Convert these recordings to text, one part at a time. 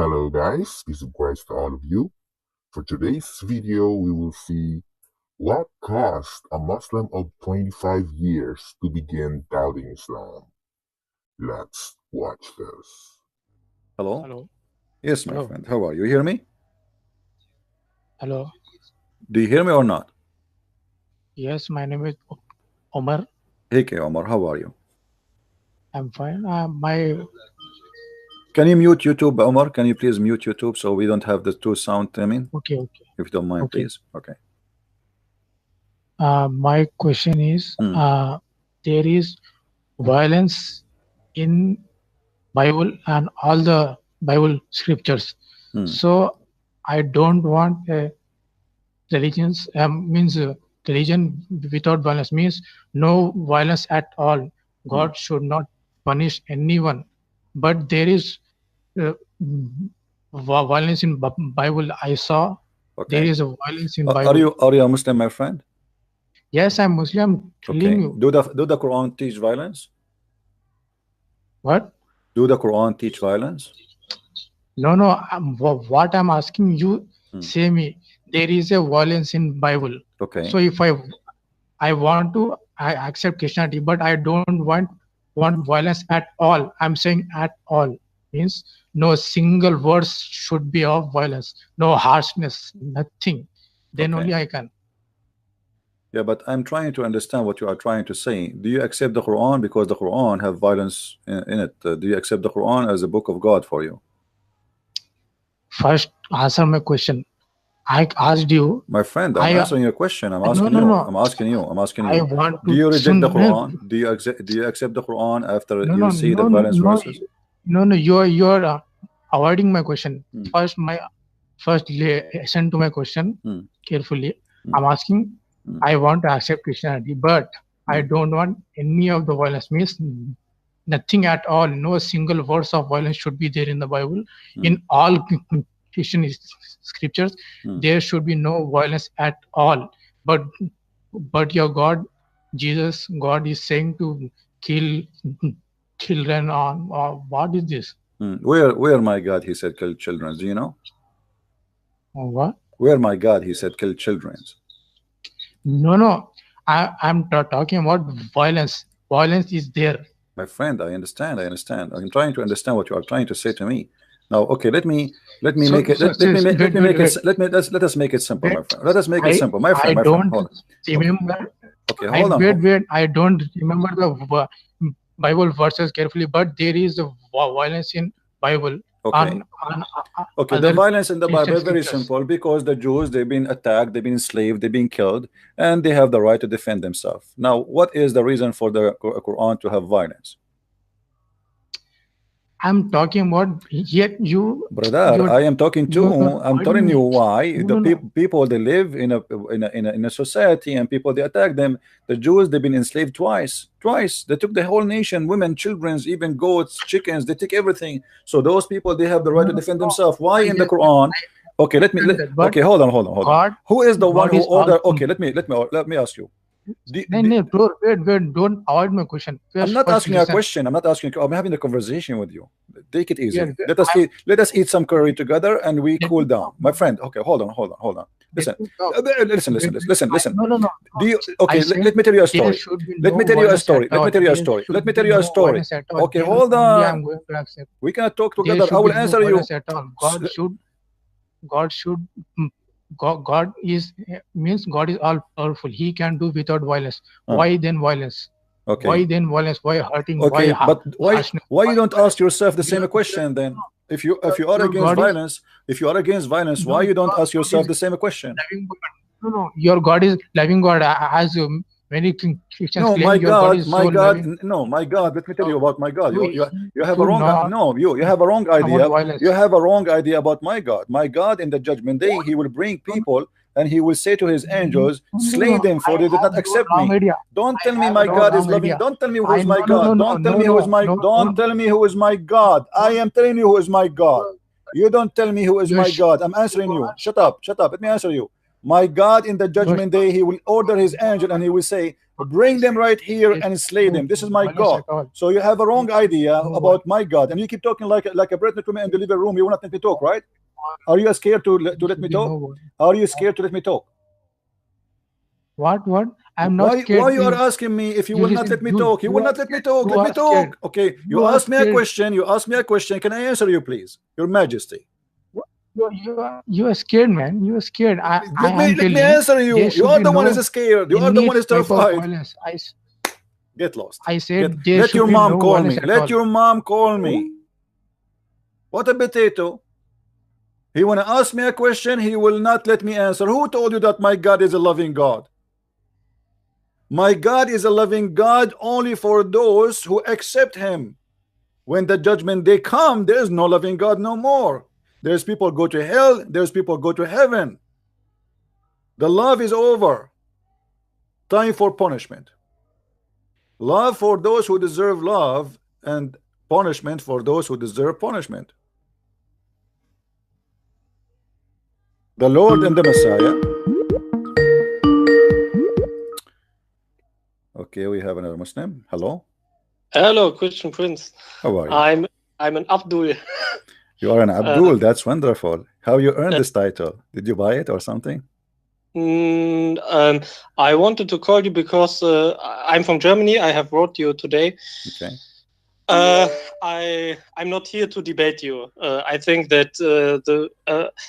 Hello guys, peace of Christ to all of you. For today's video, we will see what caused a Muslim of 25 years to begin doubting Islam. Let's watch this. Hello? Hello. Yes, my Hello. friend. How are you? You hear me? Hello. Do you hear me or not? Yes, my name is Omar. Hey, Omar, how are you? I'm fine. Can you mute YouTube, Omar? Can you please mute YouTube so we don't have the two sound? Okay. If you don't mind, Okay. please. Okay. My question is, there is violence in Bible and all the Bible scriptures. So I don't want religions means religion without violence means no violence at all. God should not punish anyone, but there is violence in Bible. I saw there is a violence in Bible. Are you a Muslim, my friend? Yes, I'm Muslim. Telling you. Do the Quran teach violence? What? Do the Quran teach violence? No. What I'm asking you, say me. There is a violence in Bible. Okay. So if I want to, I accept Christianity, but I don't want violence at all. I'm saying at all means no single words should be of violence, no harshness, nothing. Then only I can. Yeah, but I'm trying to understand what you are trying to say. Do you accept the Quran because the Quran have violence in it? Do you accept the Quran as a book of God for you? First, answer my question. I asked you. My friend, I'm answering your question. I'm asking you. No. I'm asking you. I want to. Do you reject the Quran? Do you accept the Quran after you see the violence verses? No. You're avoiding my question. First listen to my question carefully. I'm asking. I want to accept Christianity, but I don't want any of the violence. Means nothing at all. No single words of violence should be there in the Bible. In all Christian scriptures, there should be no violence at all. But your God, Jesus, God is saying to kill children. What is this? Where my God, he said kill children. Do you know? What? Where my God, he said kill children. No. I'm talking about violence. Violence is there. My friend, I understand. I'm trying to understand what you are trying to say to me. Now, okay, let us make it simple, my friend. Let us make it simple, my friend. I don't remember. Okay, hold on. Wait. I don't remember the Bible verses carefully, but there is a violence in Bible. Okay. Okay, the violence in the Bible is very simple because the Jews, they've been attacked, they've been enslaved, they've been killed, and they have the right to defend themselves. Now, what is the reason for the Quran to have violence? I'm talking about yet you, brother. I am talking to. I'm telling you why the people they live in a society and people they attack them. The Jews they've been enslaved twice. They took the whole nation, women, children, even goats, chickens. They take everything. So those people they have the right to defend themselves. Why in the Quran? Okay, okay, hold on. God, who is the one who ordered? Okay, let me ask you. Wait, don't avoid my question. I'm not asking you a question. I'm not asking you. I'm having a conversation with you. Take it easy. Let us eat some curry together and we cool down, my friend. Okay, hold on. Listen. No. Okay, let me tell you a story. Let me tell you a story. Okay, hold on. We cannot talk together. I will answer you. God is means God is all powerful. He can do without violence. Why then violence? Okay. Why then violence? Why hurting? Okay, but why you don't ask yourself the same question then? If you are against violence, why you don't ask yourself the same question? No. Your God is loving God. As many Christians no, claim, my God. No, my God. Let me tell you about my God. You have a wrong. No, you have a wrong idea. You have a wrong idea about my God. My God, in the judgment day, He will bring people and He will say to His angels, slay them, for they did not accept me. Don't tell me my God is loving. Don't tell me who is my God. Don't tell me who is my. Don't tell me who is my God. I am telling you who is my God. You don't tell me who is my God. I'm answering you. Shut up. Let me answer you. My God in the judgment day, he will order his angel and he will say, bring them right here and slay them. This is my God. So you have a wrong idea about my God, and you keep talking like a pregnant woman in the living room. You will not let me talk, right? Are you scared to let me talk? Are you scared to let me talk? What? I'm not scared. Why you are asking me if you will not let me talk? You will not let me talk. Let me talk. Okay. You asked me a question. You asked me a question. Can I answer you, please? Your Majesty. You are scared, man. You are scared. Let me answer you. You are the one who is scared. You are the one who is terrified. Get lost. I said, let your mom call me. Let your mom call me. What a potato. He want to ask me a question. He will not let me answer. Who told you that my God is a loving God? My God is a loving God only for those who accept him. When the judgment day come, there is no loving God no more. There's people go to hell, there's people go to heaven. The love is over. Time for punishment. Love for those who deserve love, and punishment for those who deserve punishment. The Lord and the Messiah. Okay, we have another Muslim. Hello. Hello, Christian Prince. How are you? I'm an Abdul. You are an Abdul. That's wonderful. How you earned this title? Did you buy it or something? I wanted to call you because I'm from Germany. I have wrote you today. Okay. I'm not here to debate you. I think that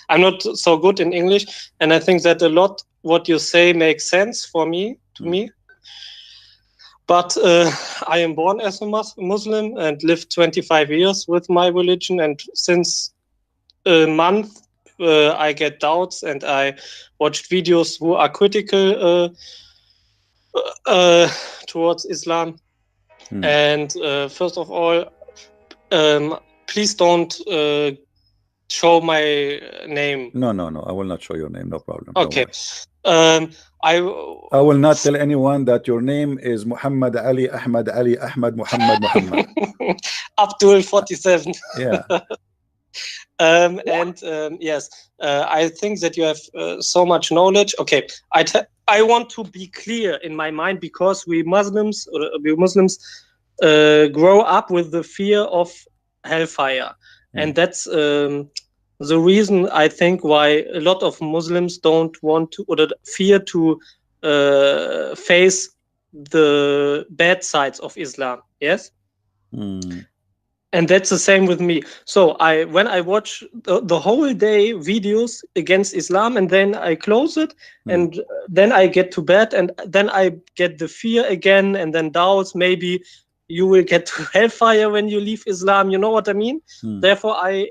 I'm not so good in English, and I think that a lot what you say makes sense for me me. But I am born as a Muslim and lived 25 years with my religion. And since a month, I get doubts and I watched videos who are critical towards Islam. And first of all, please don't show my name. No. I will not show your name. No problem. Okay. I will not tell anyone that your name is Muhammad Ali Ahmad Ali Ahmad Muhammad Muhammad. Abdul 47. Yeah. Yes, I think that you have so much knowledge. Okay, I want to be clear in my mind, because we Muslims grow up with the fear of hellfire, and that's the reason I think why a lot of Muslims don't want to, or fear to face the bad sides of Islam. Yes. And that's the same with me. So when I watch the whole day videos against Islam, and then I close it, and then I get to bed, and then I get the fear again, and then doubts, maybe you will get to hellfire when you leave Islam. You know what I mean? Therefore, I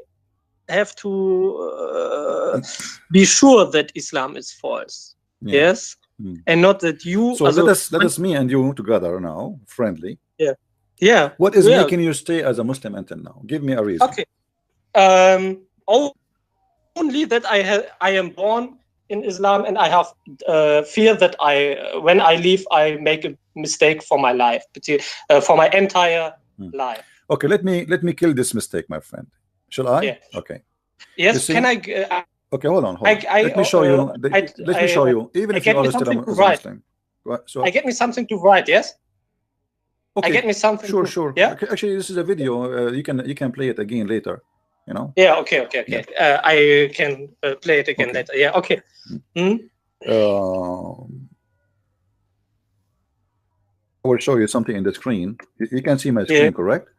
have to be sure that Islam is false. Yes. And not that you. So let us me and you together now, friendly. Yeah. Yeah. What is making you stay as a Muslim until now? Give me a reason. Okay. Only that I am born in Islam, and I have fear that when I leave, I make a mistake for my life, for my entire life. Okay, let me kill this mistake, my friend. Shall I? Yeah. Okay. Yes. Can I? Okay, hold on. Let me show you. Let me show you. Even if you are still a Muslim. So I get me something to write. Yes. Okay. I get me something. Sure. Yeah. Actually, this is a video. You can play it again later. You know. Yeah. Okay. Yeah. I can play it again later. Yeah. Okay. I will show you something in the screen. You can see my screen, correct?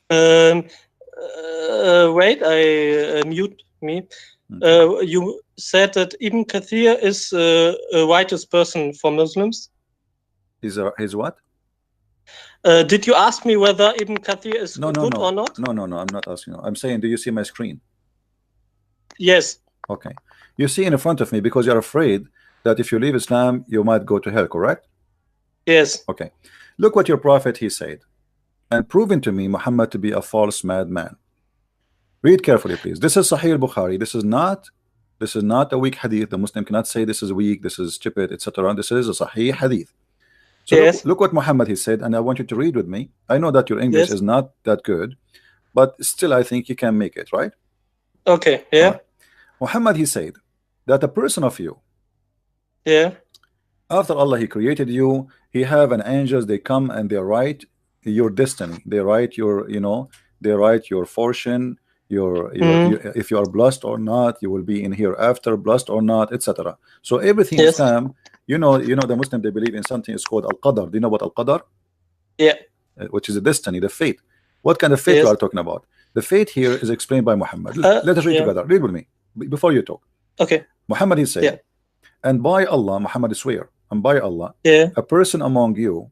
Wait. I mute me. You said that Ibn Kathir is a righteous person for Muslims. He's what? Did you ask me whether Ibn Kathir is good or not? No. I'm not asking you. I'm saying, do you see my screen? Yes. Okay. You see in front of me, because you're afraid that if you leave Islam, you might go to hell, correct? Yes. Okay. Look what your prophet he said, and proven to me Muhammad to be a false madman. Read carefully, please. This is Sahih al-Bukhari. This is not a weak hadith. The Muslim cannot say this is weak, this is stupid, etc. This is a Sahih hadith. So yes. look what Muhammad he said, and I want you to read with me. I know that your English is not that good, but still I think you can make it, right? Okay. Yeah. Right. Muhammad he said, that a person of you, after Allah He created you, He have an angels, they come and they write your destiny, they write your, you know, they write your fortune, your if you are blessed or not, you will be in hereafter, blessed or not, etc. So everything Islam, you know the Muslim, they believe in something is called al-qadar. Do you know what al-qadar? Yeah. Which is the destiny, the fate. What kind of fate you are talking about? The fate here is explained by Muhammad. Let us read together. Read with me before you talk. Okay. Muhammad is saying, and by Allah, Muhammad is swear, and by Allah, a person among you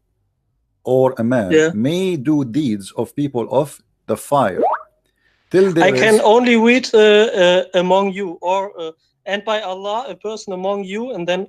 or a man may do deeds of people of the fire. Till I can only read among you, or and by Allah, a person among you, and then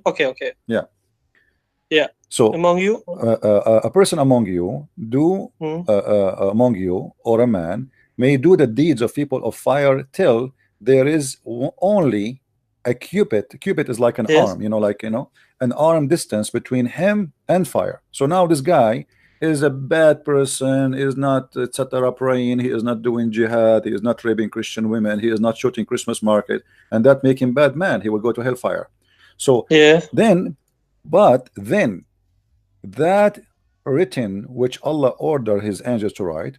so among you, a person among you do among you or a man may do the deeds of people of fire till there is only a cubit. Cubit is like an arm, you know, like, you know, an arm distance between him and fire. So now this guy is a bad person, is not etc. praying, he is not doing jihad, he is not raping Christian women, he is not shooting Christmas market, and that make him bad man. He will go to hellfire. So then that written which Allah ordered his angels to write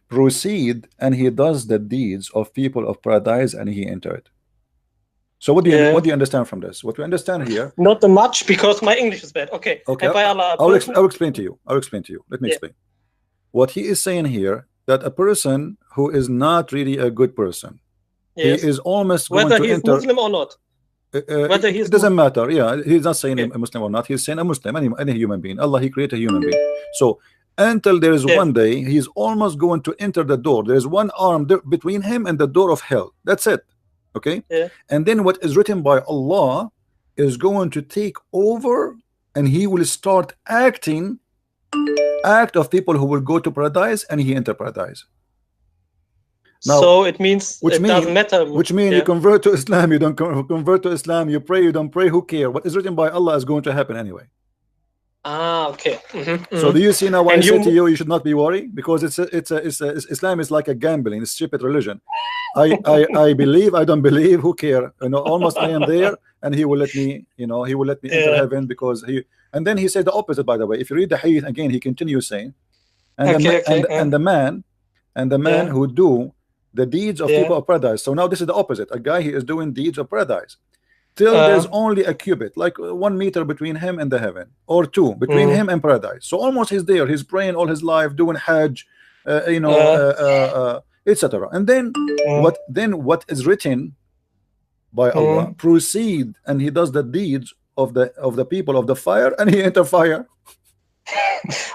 proceed, and he does the deeds of people of paradise, and he entered. So what do you understand from this? What we understand here? Not much, because my English is bad. Okay. Okay. By Allah, I'll explain to you. I'll explain to you. Let me explain. What he is saying here, that a person who is not really a good person, he is almost going whether to he is enter. Muslim or not. Whether It doesn't matter. Yeah, he's not saying a Muslim or not. He's saying a Muslim, any human being. Allah, He created a human being. So until there is one day, he's almost going to enter the door. There is one arm between him and the door of hell. That's it. Okay. And then what is written by Allah is going to take over, and he will start acting act of people who will go to paradise, and he enter paradise. Now, so it means doesn't matter. Which means you convert to Islam, you don't convert to Islam, you pray, you don't pray, who cares? What is written by Allah is going to happen anyway. Okay. So do you see now why I say to you, you should not be worried? Because Islam is like a gambling, it's a stupid religion. I believe, I don't believe, who care? You know, almost I am there, and he will let me, you know, he will let me enter heaven, because he. And then he said the opposite, by the way. If you read the hadith again, he continues saying, and the man who do the deeds of people of paradise. So now this is the opposite. A guy, he is doing deeds of paradise till there's only a cubit, like 1 meter between him and the heaven, or 2 between him and paradise. So almost he's there. He's praying all his life, doing Hajj, you know, etc. And then what is written by Allah proceed, and he does the deeds of the people of the fire, and he enter fire.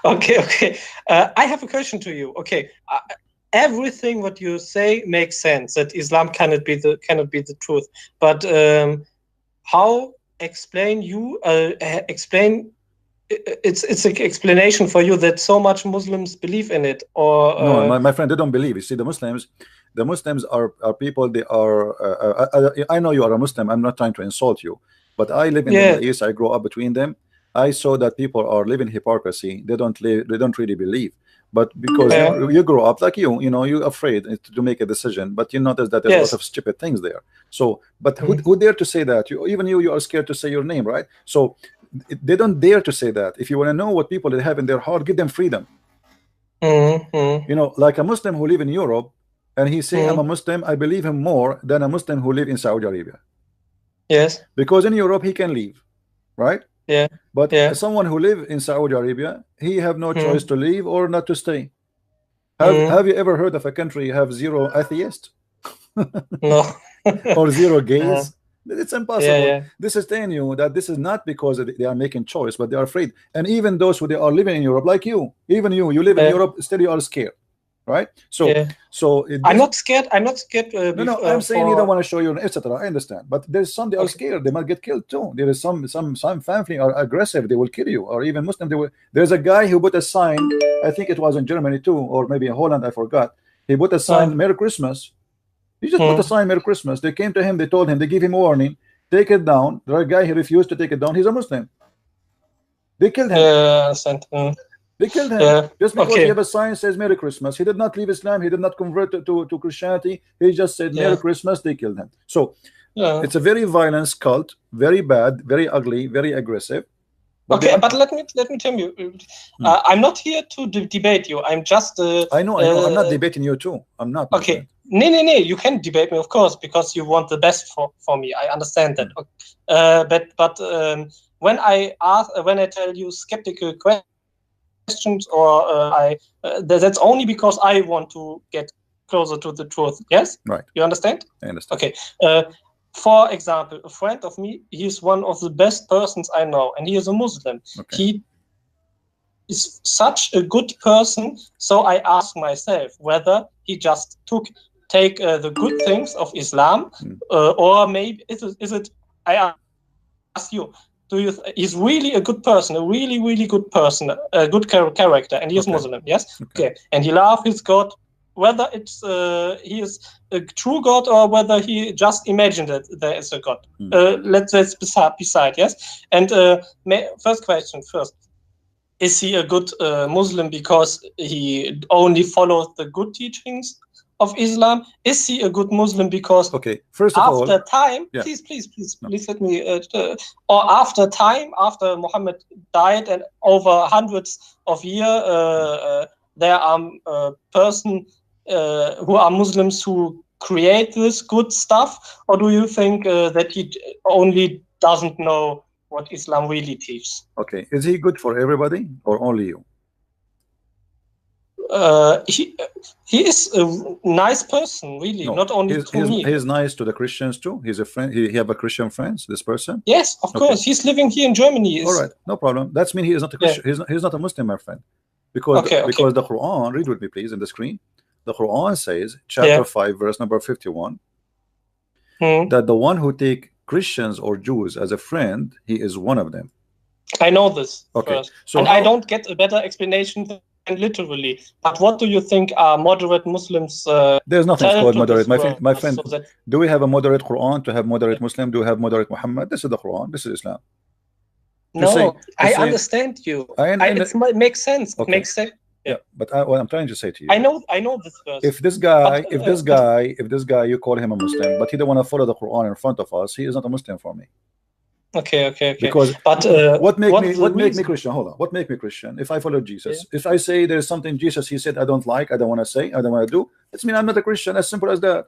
Okay. I have a question to you. Okay. Everything what you say makes sense, that Islam cannot be the truth, but how explain it's an explanation for you that so much Muslims believe in it? Or no, my friend, they don't believe. You see, the Muslims are people. They are I know you are a Muslim, I'm not trying to insult you, but I live in the Middle East. I grew up between them. I saw that people are living hypocrisy. They don't really believe. But because you grow up like you know, you're afraid to make a decision, but you notice that there's a lot of stupid things there. So, but who dare to say that? Even you are scared to say your name, right? So they don't dare to say that. If you want to know what people they have in their heart, give them freedom. You know, like a Muslim who live in Europe, and he say, I'm a Muslim, I believe him more than a Muslim who live in Saudi Arabia. Yes. Because in Europe he can leave, right? Yeah. But someone who live in Saudi Arabia, he have no choice to leave or not to stay. Have you ever heard of a country have 0 atheists? No. Or 0 gays? It's impossible. This is telling you that this is not because they are making choice, but they are afraid. And even those who they are living in Europe, like you, even you live in Europe, still you are scared, right? So I'm not scared. I'm not scared. No, I'm saying you don't want to show your etc. I understand, but there's some they are scared. They might get killed too. There is some family are aggressive. They will kill you, or even Muslim. There's a guy who put a sign. I think it was in Germany too, or maybe in Holland. I forgot. He put a sign, Merry Christmas. He just put a sign, Merry Christmas. They came to him. They told him. They gave him a warning. Take it down. There a guy, he refused to take it down. He's a Muslim. They killed him. They killed him just because he have a sign says Merry Christmas. He did not leave Islam. He did not convert to Christianity. He just said Merry Christmas. They killed him. So Yeah. It's a very violent cult, very bad, very ugly, very aggressive. But okay, but let me tell you, I'm not here to debate you. I'm just. I know. I'm not debating you too. I'm not. Okay. No. You can debate me, of course, because you want the best for me. I understand that. But when I tell you skeptical questions, or that's only because I want to get closer to the truth. Yes. Right. You understand? I understand. Okay. For example, a friend of me, he's one of the best persons I know, and he is a Muslim. Okay. He is such a good person, so I ask myself whether he just take the good things of Islam, or maybe is it? I ask you, he's really a good person, a really good person, a good character, and he is Muslim, yes? Okay. And he loves his God. Whether it's he is a true God or whether he just imagined that there is a God. Let's beside, yes. And first question first: is he a good Muslim because he only follows the good teachings of Islam? Is he a good Muslim because first of all, after time, please let me, or after time, after Muhammad died and over hundreds of years, there are persons who are Muslims who create this good stuff, or do you think that he only doesn't know what Islam really teaches? Okay, is he good for everybody or only you? He is a nice person, really. No, not only to me. He's nice to the Christians too. He's a friend. He have a Christian friends. This person. Yes, of course. He's living here in Germany. All right, no problem. That means he is not a Christian. He's not a Muslim, my friend. Because because the Quran, read with me, please, in the screen. The Quran says, chapter 5, verse number 51, that the one who take Christians or Jews as a friend, he is one of them. I know this. Okay. First. So and I don't get a better explanation than literally. But what do you think are moderate Muslims? There's nothing called moderate. My friend, so do we have a moderate Quran to have moderate Muslim? Do we have moderate Muhammad? This is the Quran. This is Islam. I understand you. It makes sense. It makes sense. Yeah, but what I'm trying to say to you, I know this verse. If this guy, this guy, you call him a Muslim, but he don't want to follow the Quran in front of us, he is not a Muslim for me. Okay. Because what make me Christian? Hold on. What make me Christian? If I follow Jesus, if I say there's something Jesus he said I don't like, I don't want to say, I don't want to do, it's mean I'm not a Christian. As simple as that.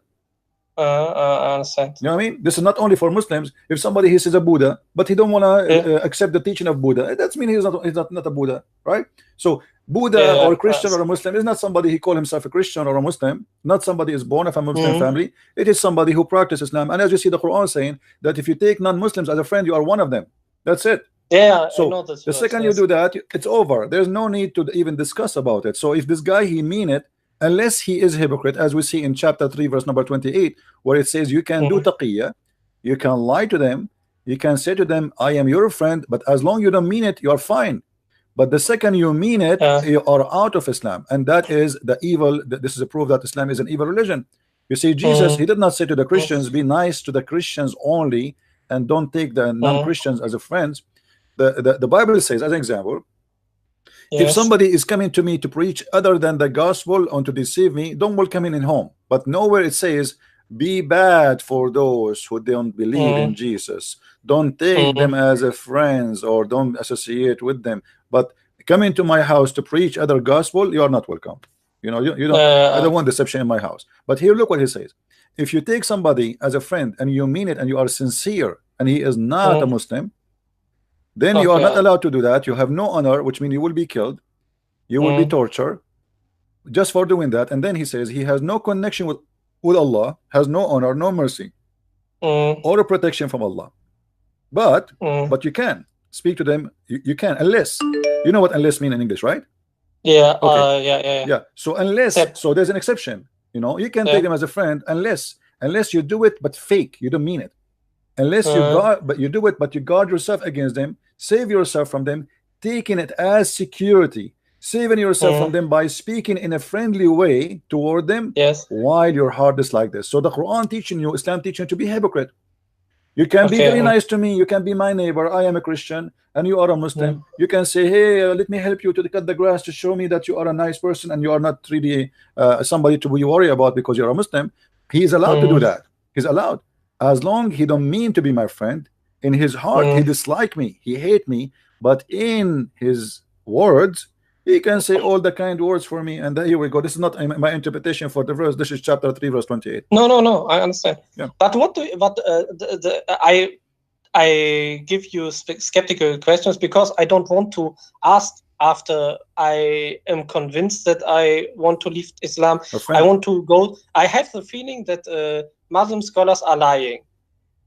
I understand. You know what I mean? This is not only for Muslims. If somebody he says a Buddha, but he don't want to accept the teaching of Buddha, that's mean he's not a Buddha, right? So Buddha or Christian or a Muslim is not somebody he call himself a Christian or a Muslim. Not somebody is born of a Muslim family. It is somebody who practices Islam. And as you see the Quran saying that if you take non-Muslims as a friend, you are one of them. That's it. Yeah. So I know this the second you do that, it's over. There's no need to even discuss about it. So if this guy he mean it, unless he is a hypocrite, as we see in chapter 3 verse number 28, where it says you can do taqiyya, you can lie to them, you can say to them I am your friend, but as long you don't mean it, you are fine. But the second you mean it, you are out of Islam, and that is the evil. This is a proof that Islam is an evil religion. You see, Jesus he did not say to the Christians be nice to the Christians only and don't take the non-Christians as a friends. The Bible says, as an example, if somebody is coming to me to preach other than the gospel and to deceive me, don't welcome him in home. But nowhere it says be bad for those who don't believe in Jesus. Don't take them as a friends or don't associate with them. But come into my house to preach other gospel, you are not welcome. You know, you don't. I don't want deception in my house. But here, look what he says. If you take somebody as a friend and you mean it and you are sincere and he is not a Muslim, then you are not allowed to do that. You have no honor, which means you will be killed. You will be tortured just for doing that. And then he says he has no connection with Allah, has no honor, no mercy, or a protection from Allah. But you can speak to them. You can, unless you know what unless mean in English, right? Yeah. Okay. Yeah. So unless, so there's an exception. You know, you can take them as a friend unless you do it but fake. You don't mean it. Unless you guard, but you do it, but you guard yourself against them, save yourself from them, taking it as security, saving yourself from them by speaking in a friendly way toward them. Yes. While your heart is like this. So the Quran teaching you, Islam teaching you to be hypocrite. You can be very nice to me. You can be my neighbor. I am a Christian and you are a Muslim. You can say, hey, let me help you to cut the grass to show me that you are a nice person and you are not really somebody to be worried about because you're a Muslim. He is allowed to do that. He's allowed. As long he don't mean to be my friend, in his heart he dislike me, he hate me, but in his words he can say all the kind words for me. And here we go. This is not my interpretation for the verse. This is chapter 3 verse 28. No, I understand. Yeah. But I give you skeptical questions because I don't want to ask after I am convinced that I want to leave Islam. I want to go. I have the feeling that Muslim scholars are lying.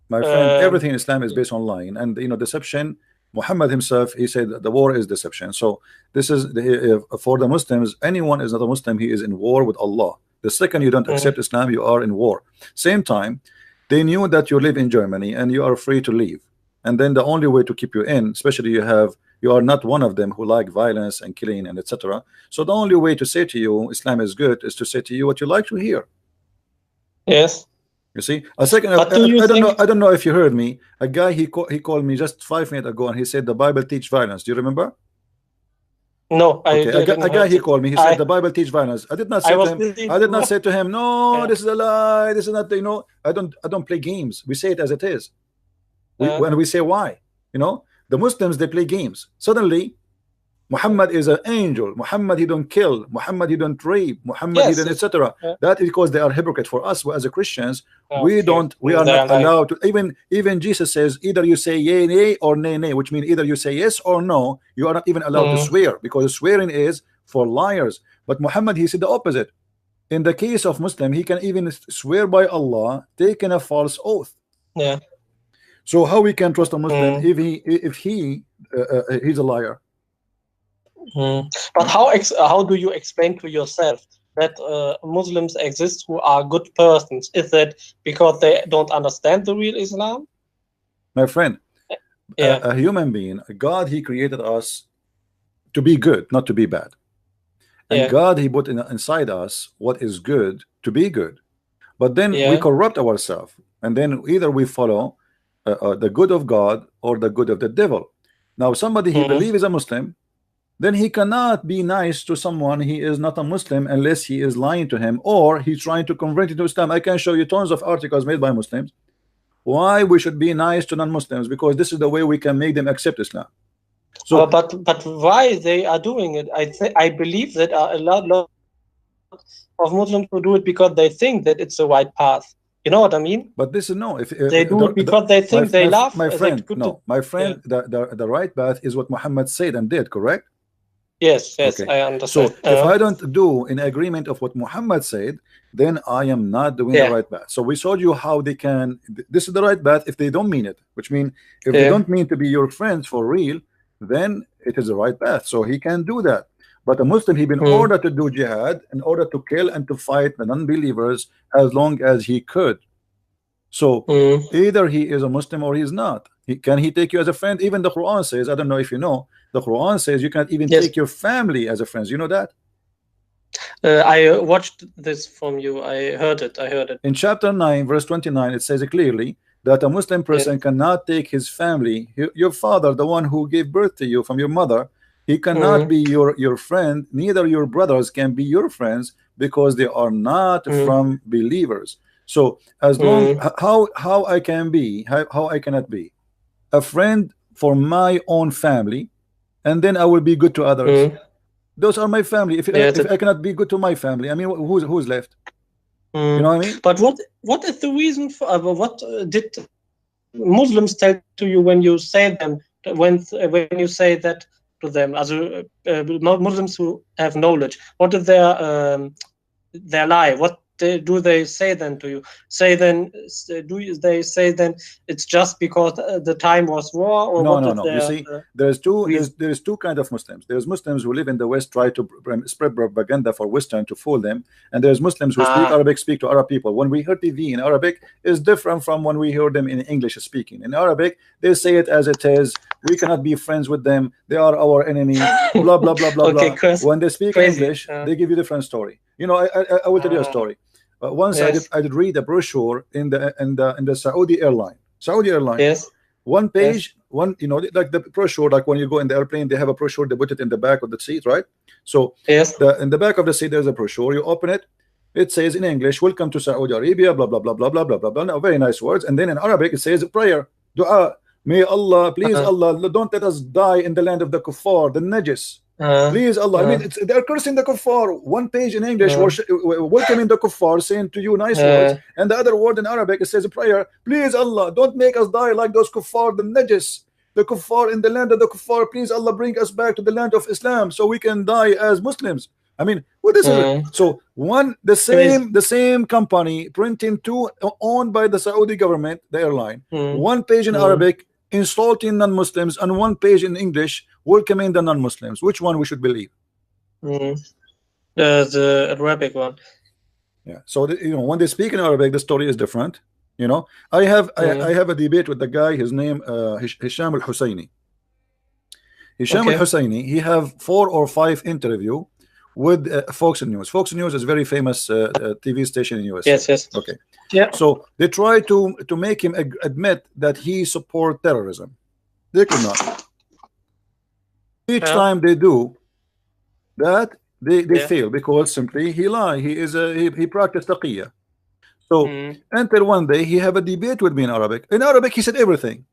My friend, everything in Islam is based on lying and deception. Muhammad himself, he said that the war is deception. So this is for the Muslims. Anyone is not a Muslim, he is in war with Allah. The second you don't accept Islam, you are in war. Same time, they knew that you live in Germany and you are free to leave. And then the only way to keep you in, especially you are not one of them who like violence and killing and etc. So the only way to say to you Islam is good is to say to you what you like to hear. Yes. You see, a second. I don't know if you heard me. A guy he called me just 5 minutes ago, and he said the Bible teach violence. Do you remember? No, okay. A guy he called me. He said the Bible teach violence. I did not say to him. I did not say to him, no, this is a lie. This is not. I don't play games. We say it as it is. When we say why, the Muslims, they play games. Suddenly, Muhammad is an angel. Muhammad, he don't kill. Muhammad, he don't rape. Muhammad, he don't etc. That is because they are hypocrite. For us as a Christians, we are not allowed to. Even Jesus says either you say yea, nay, or nay, nay, which means either you say yes or no. You are not even allowed to swear, because swearing is for liars. But Muhammad, he said the opposite. In the case of Muslim, he can even swear by Allah, taking a false oath. Yeah. So how we can trust a Muslim if he's a liar? But how do you explain to yourself that Muslims exist who are good persons? Is that because they don't understand the real Islam? My friend, a human being, God, he created us to be good, not to be bad. And God, he put inside us what is good to be good. But then we corrupt ourselves, and then either we follow the good of God or the good of the devil. Now somebody he believes is a Muslim, then he cannot be nice to someone he is not a Muslim unless he is lying to him or he's trying to convert it to Islam. I can show you tons of articles made by Muslims why we should be nice to non-Muslims, because this is the way we can make them accept Islam. So but why they are doing it, I believe that a lot of Muslims who do it because they think that it's the right path. You know what I mean? But this is no. If they do it because they think they love. My friend, no, my friend, the right path is what Muhammad said and did. Correct? Yes, okay. I understand. So if I don't do in agreement of what Muhammad said, then I am not doing the right path. So we showed you how they can. This is the right path if they don't mean it. Which means if they don't mean to be your friends for real, then it is the right path. So he can do that. But a Muslim, he been ordered to do jihad in order to kill and to fight the non-believers as long as he could. So either he is a Muslim or he is not. Can he take you as a friend? Even the Quran says, I don't know if you know, the Quran says you cannot even take your family as a friend. You know that? I watched this from you. I heard it. In chapter 9 verse 29 it says clearly that a Muslim person cannot take his family, your father, the one who gave birth to you from your mother, he cannot be your friend. Neither your brothers can be your friends because they are not from believers. So as long how I can be, how I cannot be a friend for my own family, and then I will be good to others. Those are my family. If I cannot be good to my family, I mean, who's left? You know what I mean? But what is the reason for what did Muslims tell to you when you say them when you say that to them as Muslims who have knowledge? What is their lie? What do they say then to you? Do they say then it's just because the time was war? Or no. You see, there's two kind of Muslims. There's Muslims who live in the West, try to spread propaganda for Western to fool them, and there's Muslims who speak Arabic, speak to Arab people. When we hear TV in Arabic, is different from when we hear them in English speaking. In Arabic, they say it as it is. We cannot be friends with them. They are our enemy. Blah blah blah blah blah. When they speak English, they give you a different story. You know, I will tell you a story. Once I did read a brochure in the Saudi airline. One page, like the brochure, like when you go in the airplane, they have a brochure, they put it in the back of the seat, right? So in the back of the seat, there's a brochure. You open it, it says in English, welcome to Saudi Arabia, blah blah blah blah blah blah blah blah. No, very nice words. And then in Arabic it says prayer, dua. May Allah, please Allah, don't let us die in the land of the kuffar, the najis. Please Allah. I mean, they're cursing the kuffar. One page in English, welcoming the kuffar, saying to you nice words, and the other word in Arabic it says a prayer. Please Allah, don't make us die like those kuffar, the najis, the kuffar in the land of the kuffar. Please Allah, bring us back to the land of Islam so we can die as Muslims. I mean, what is it? So the same company printing two, owned by the Saudi government, the airline, one page in Arabic insulting non-Muslims and one page in English welcoming the non-Muslims. Which one we should believe? The Arabic one. Yeah. So when they speak in Arabic, the story is different. I have a debate with the guy. His name Hisham al-Husseini. Hisham al-Husseini. He have 4 or 5 interview with Fox News. Fox News is very famous TV station in US. Yes. Okay. Yeah. So they try to make him admit that he support terrorism. They could not. Each time they do that, they fail because simply he lie. He practiced taqiyya. So until one day he have a debate with me in Arabic. In Arabic he said everything.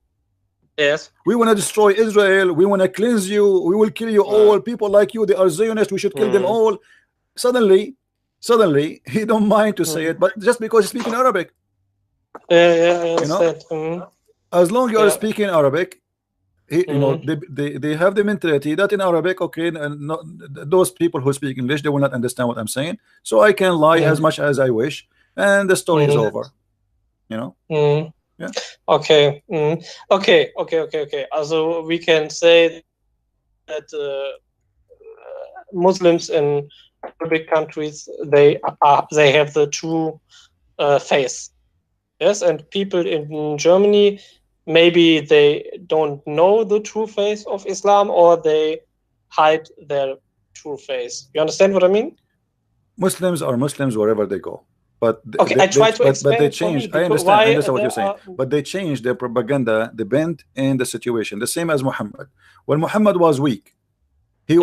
Yes. We want to destroy Israel. We want to cleanse you. We will kill you all. People like you, they are Zionists. We should kill them all. Suddenly he don't mind to say it, but just because he's speaking Arabic. I as long as you are speaking Arabic, they have the mentality that in Arabic, okay, and those people who speak English, they will not understand what I'm saying, so I can lie as much as I wish, and the story is over. Yeah. Okay. Also we can say that Muslims in Arabic countries, they have the true face. Yes, and people in Germany, maybe they don't know the true face of Islam, or they hide their true face. You understand what I mean? Muslims are Muslims wherever they go. But I try to explain. But they changed. I understand what you're saying. But they changed their propaganda, the bent in the situation. The same as Muhammad. When Muhammad was weak, he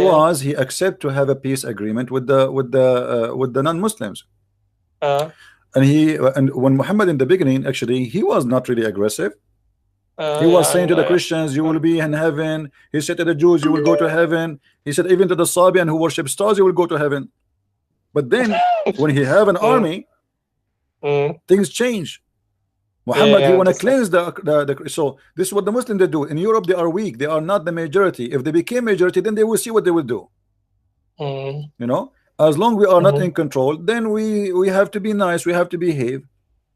accepted to have a peace agreement with the non-Muslims. And when Muhammad in the beginning, actually, he was not really aggressive. He was saying to the Christians, you will be in heaven. He said to the Jews, you will go to heaven. He said even to the Sabian who worship stars, you will go to heaven. But then when he have an army, things change. Muhammad, he want to cleanse the so this is what the Muslims they do. In Europe they are weak, they are not the majority. If they became majority, then they will see what they will do. As long we are not in control, then we have to be nice, we have to behave.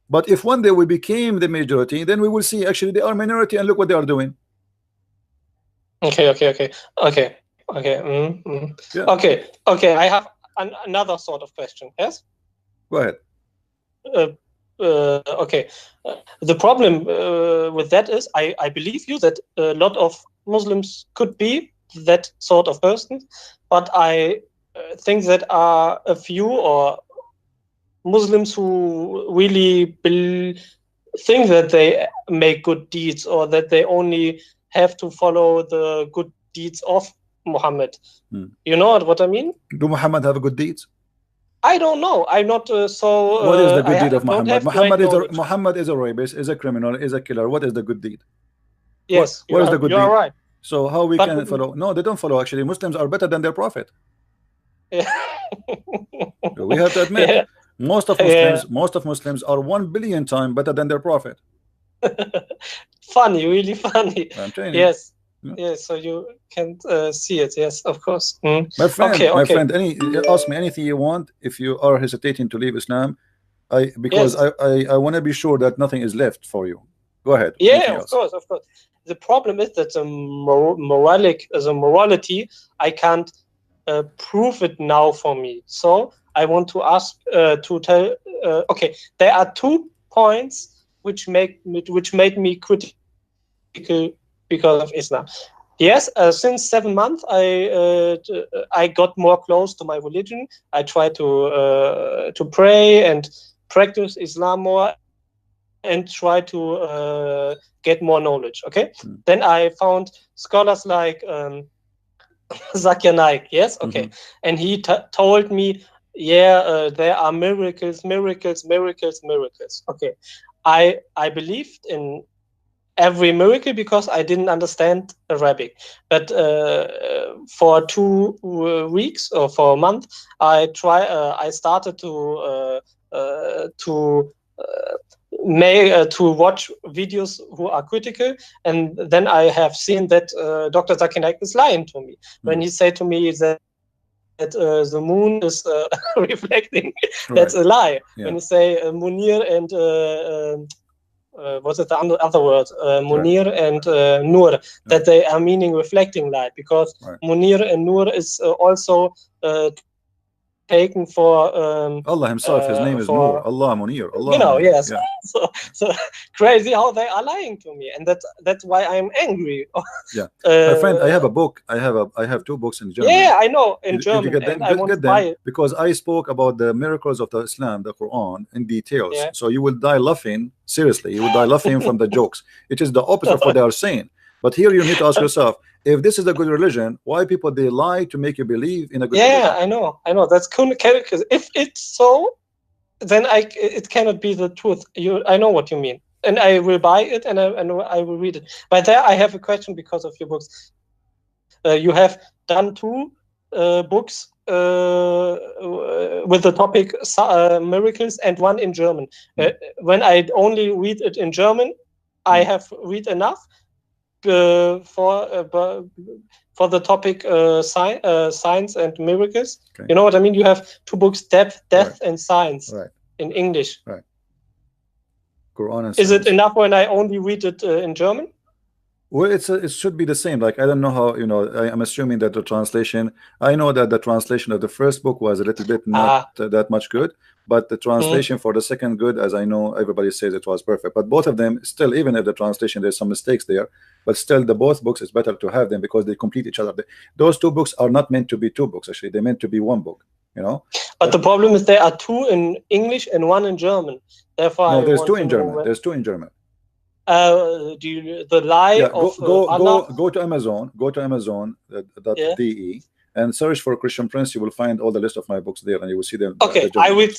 But if one day we became the majority, then we will see actually they are minority and look what they are doing. Okay. I have another sort of question. Yes, go ahead. Okay. The problem with that is I believe you that a lot of Muslims could be that sort of person, but I think that are a few or Muslims who really think that they make good deeds, or that they only have to follow the good deeds of Muhammad. You know what I mean? Do Muhammad have good deeds? I don't know. I'm not so. What is the good deed of Muhammad? Muhammad is a rapist, is a criminal, is a killer. What is the good deed? Yes, what is the good deed? You're right. So how we can follow? No, they don't follow. Actually, Muslims are better than their prophet. Yeah. We have to admit, Yeah. most of Muslims are 1 billion times better than their prophet. Funny, really funny. I'm telling you. Yes. Yes, so you can see it. Yes, of course. My friend, ask me anything you want. If you are hesitating to leave Islam, I want to be sure that nothing is left for you. Go ahead. Yeah, of course. The problem is that the morality, I can't prove it now for me. So I want to ask to tell. Okay, there are 2 points which made me critical because of Islam. Yes, since 7 months I got more close to my religion. I try to pray and practice Islam more and try to get more knowledge. Okay, then I found scholars like Zakir Naik. Yes, okay, and he told me yeah, there are miracles. Okay, I believed in every miracle because I didn't understand Arabic. But for 2 weeks or for a month, I started to watch videos who are critical, and then I have seen that Dr. Zakir Naik is lying to me when he said to me that the moon is reflecting. That's a lie. Yeah. When you say Munir and what's it, the other word? Munir and Nur, that they are meaning reflecting light, because Munir and Nur is also taken for Allah himself. His name is Nur. Allah Munir. Allah. You know, yes. Yeah. So crazy how they are lying to me, and that's why I'm angry. Yeah, my friend, I have a book. I have 2 books in German. Yeah, I know, in German. Did you get them? I want to buy it because I spoke about the miracles of the Islam, the Quran, in details. Yeah. So you will die laughing. Seriously, you will die laughing from the jokes. It is the opposite of what they are saying. But here you need to ask yourself, if this is a good religion, why people they lie to make you believe in a good religion? Yeah, I know. That's because if it's so, then it cannot be the truth. I know what you mean, and I will buy it and I will read it. But there I have a question because of your books. You have done 2 books with the topic miracles, and 1 in German. When I only read it in German, I have read enough for the topic science and miracles. Okay. You know what I mean? You have 2 books, death and science, in English. Right. Quran and Is it enough when I only read it in German? Well, it should be the same. Like, I don't know how, I'm assuming that the translation, I know that the translation of the first book was a little bit not that much good, but the translation for the second good, as I know, everybody says it was perfect. But both of them still, even if the translation, there's some mistakes there, but still both books is better to have them because they complete each other. Those 2 books are not meant to be 2 books, actually. They're meant to be 1 book, But the problem is there are 2 in English and 1 in German. Therefore, no, there's 2 in German. There's 2 in German. The lie of go to Amazon. Go to Amazon.de and search for Christian Prince. You will find all the list of my books there, and you will see them. Okay, I read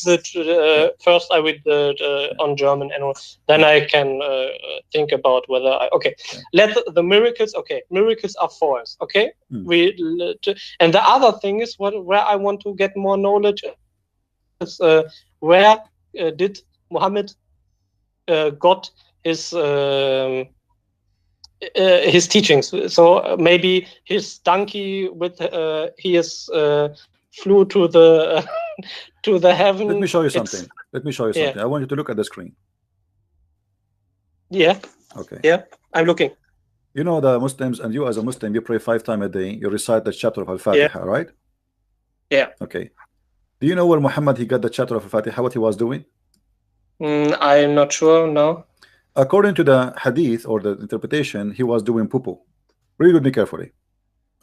first. I read on German, and then I can think about whether let the miracles. Okay, miracles are false. Okay, and the other thing is where I want to get more knowledge is where did Muhammad got his teachings. So maybe his donkey with flew to the to the heaven. Let me show you something. I want you to look at the screen. Yeah. Okay. Yeah, I'm looking. You know, the Muslims, and you as a Muslim, you pray 5 times a day. You recite the chapter of Al-Fatiha, right? Yeah. Okay. Do you know where Muhammad he got the chapter of Al-Fatiha? What he was doing? I'm not sure. No. According to the hadith or the interpretation, he was doing poo-poo. Read with me carefully.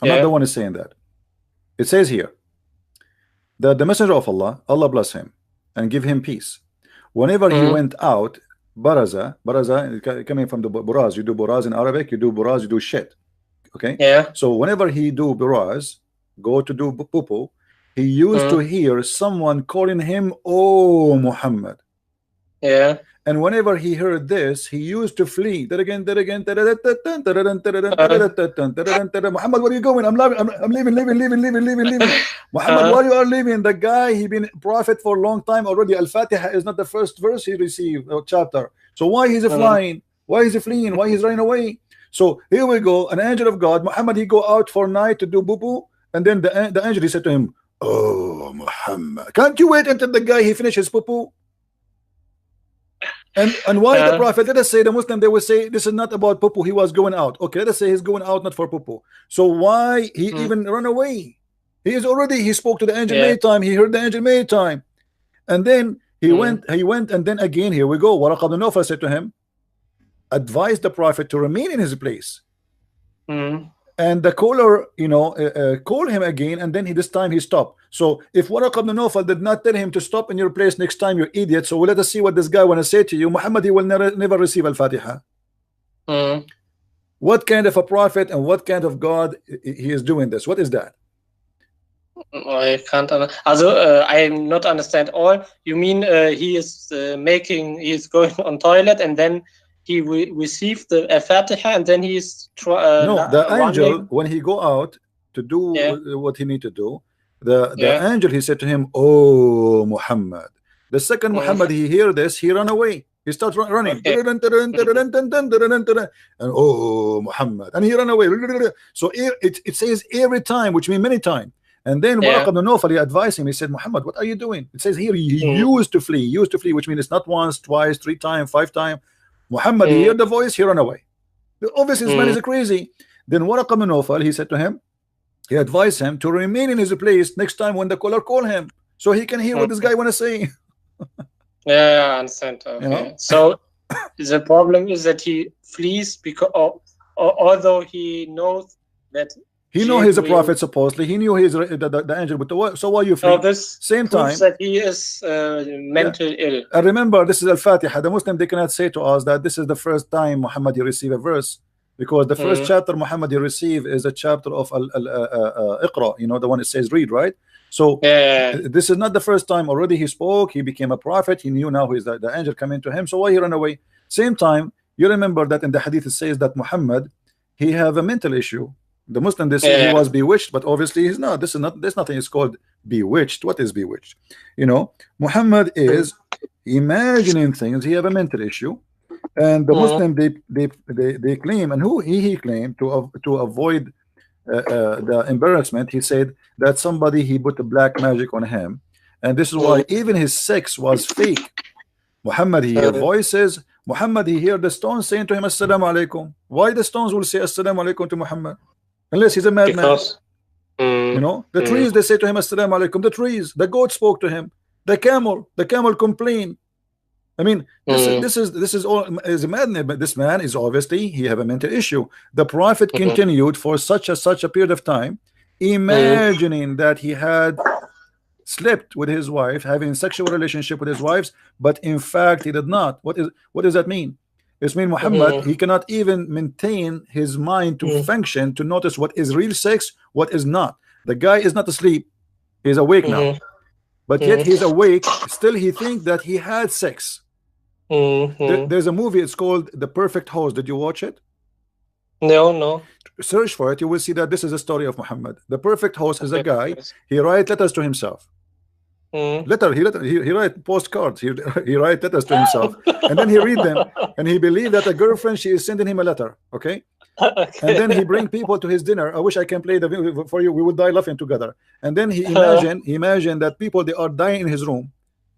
I'm not the one who's saying that. It says here that the messenger of Allah bless him and give him peace, whenever he went out, baraza coming from the buraz, you do buraz in Arabic, you do buraz, you do shit. Okay. Yeah. So whenever he do buraz, go to do poo-poo, he used to hear someone calling him, "Oh Muhammad." Yeah. And whenever he heard this, he used to flee. That again. Muhammad, where are you going? I'm leaving. Muhammad, why you are leaving? The guy, he been prophet for a long time already. Al-Fatiha is not the first verse he received, or chapter. So why he's flying? Why is he fleeing? Why he's running away? So here we go. An angel of God, Muhammad, he go out for night to do boo-boo, and then the angel, he said to him, "Oh Muhammad, can't you wait until the guy he finishes poo-poo?" And why the prophet, let us say the Muslim, they will say this is not about poo-poo, he was going out. Okay, let us say he's going out not for poo-poo. So why he even run away? He spoke to the angel many time, he heard the angel many time. And then he went, and then again, here we go. Waraq ibn Nawfal said to him, advise the prophet to remain in his place. And the caller, call him again, and then this time he stopped. So if Waraq ibn Nawfal did not tell him to stop in your place next time, you idiot. So let us see what this guy want to say to you. Muhammad, he will never receive Al-Fatiha. What kind of a prophet and what kind of God he is doing this? What is that? I can't. Also, I not understand all. You mean he is he is going on toilet and then he received the Fatiha and then he's no, the angel running. when he go out to do what he need to do, the angel, he said to him, "Oh Muhammad." The second Muhammad he hear this, he run away. He starts running. And oh Muhammad, and he run away. So it says every time, which means many times. And then Waraq ibn Nawfal, he advised him. He said, Muhammad, what are you doing? It says here he used to flee, which means it's not once, twice, 3 times, 5 times. Muhammad, he heard the voice, he ran away. Obviously, this man is crazy. Then Waraq ibn Nawfal, he said to him, he advised him to remain in his place next time when the caller call him, so he can hear what this guy want to say. Yeah, I understand. Okay. You know? So the problem is that he flees because, although he knows that he know he's a prophet, supposedly. He knew he's the angel. But so why you flee? So this same time that he is mentally ill. And remember, this is Al-Fatiha. The Muslim, they cannot say to us that this is the first time Muhammad received a verse, because the first chapter Muhammad received is a chapter of Iqra. You know, the one that says read, right? So this is not the first time. Already he spoke. He became a prophet. He knew now he's the angel coming to him. So why he ran away? Same time, you remember that in the hadith it says that Muhammad, he have a mental issue. The Muslim, they say he was bewitched, but obviously he's not. This is not. There's nothing is called bewitched. What is bewitched? You know, Muhammad is imagining things. He have a mental issue, and the Muslim they claim, and who he claimed to avoid the embarrassment. He said that somebody he put the black magic on him, and this is why even his sex was fake. Muhammad, he hear voices. Muhammad, he hear the stones saying to him assalamu alaikum. Why the stones will say assalamu alaikum to Muhammad? Unless he's a madman. You know, the trees, they say to him assalamu alaikum. The trees, the goat spoke to him. The camel complained. I mean, this is all is a madman. But this man is obviously, he have a mental issue. The prophet continued for such a period of time, imagining that he had slept with his wife, having sexual relationship with his wives, but in fact he did not. What does that mean? It means Muhammad, he cannot even maintain his mind to function, to notice what is real sex, what is not. The guy is not asleep, he's awake now, but yet he's awake still. He thinks that he had sex. There's a movie, it's called The Perfect Host. Did you watch it? No. Search for it, you will see that this is a story of Muhammad. The Perfect Host is a guy, he write letters to himself. He write postcards. He write letters to himself, and then he read them, and he believed that a girlfriend, she is sending him a letter. Okay. And then he bring people to his dinner. I wish I can play the video for you. We would die laughing together. And then he imagine that people, they are dying in his room,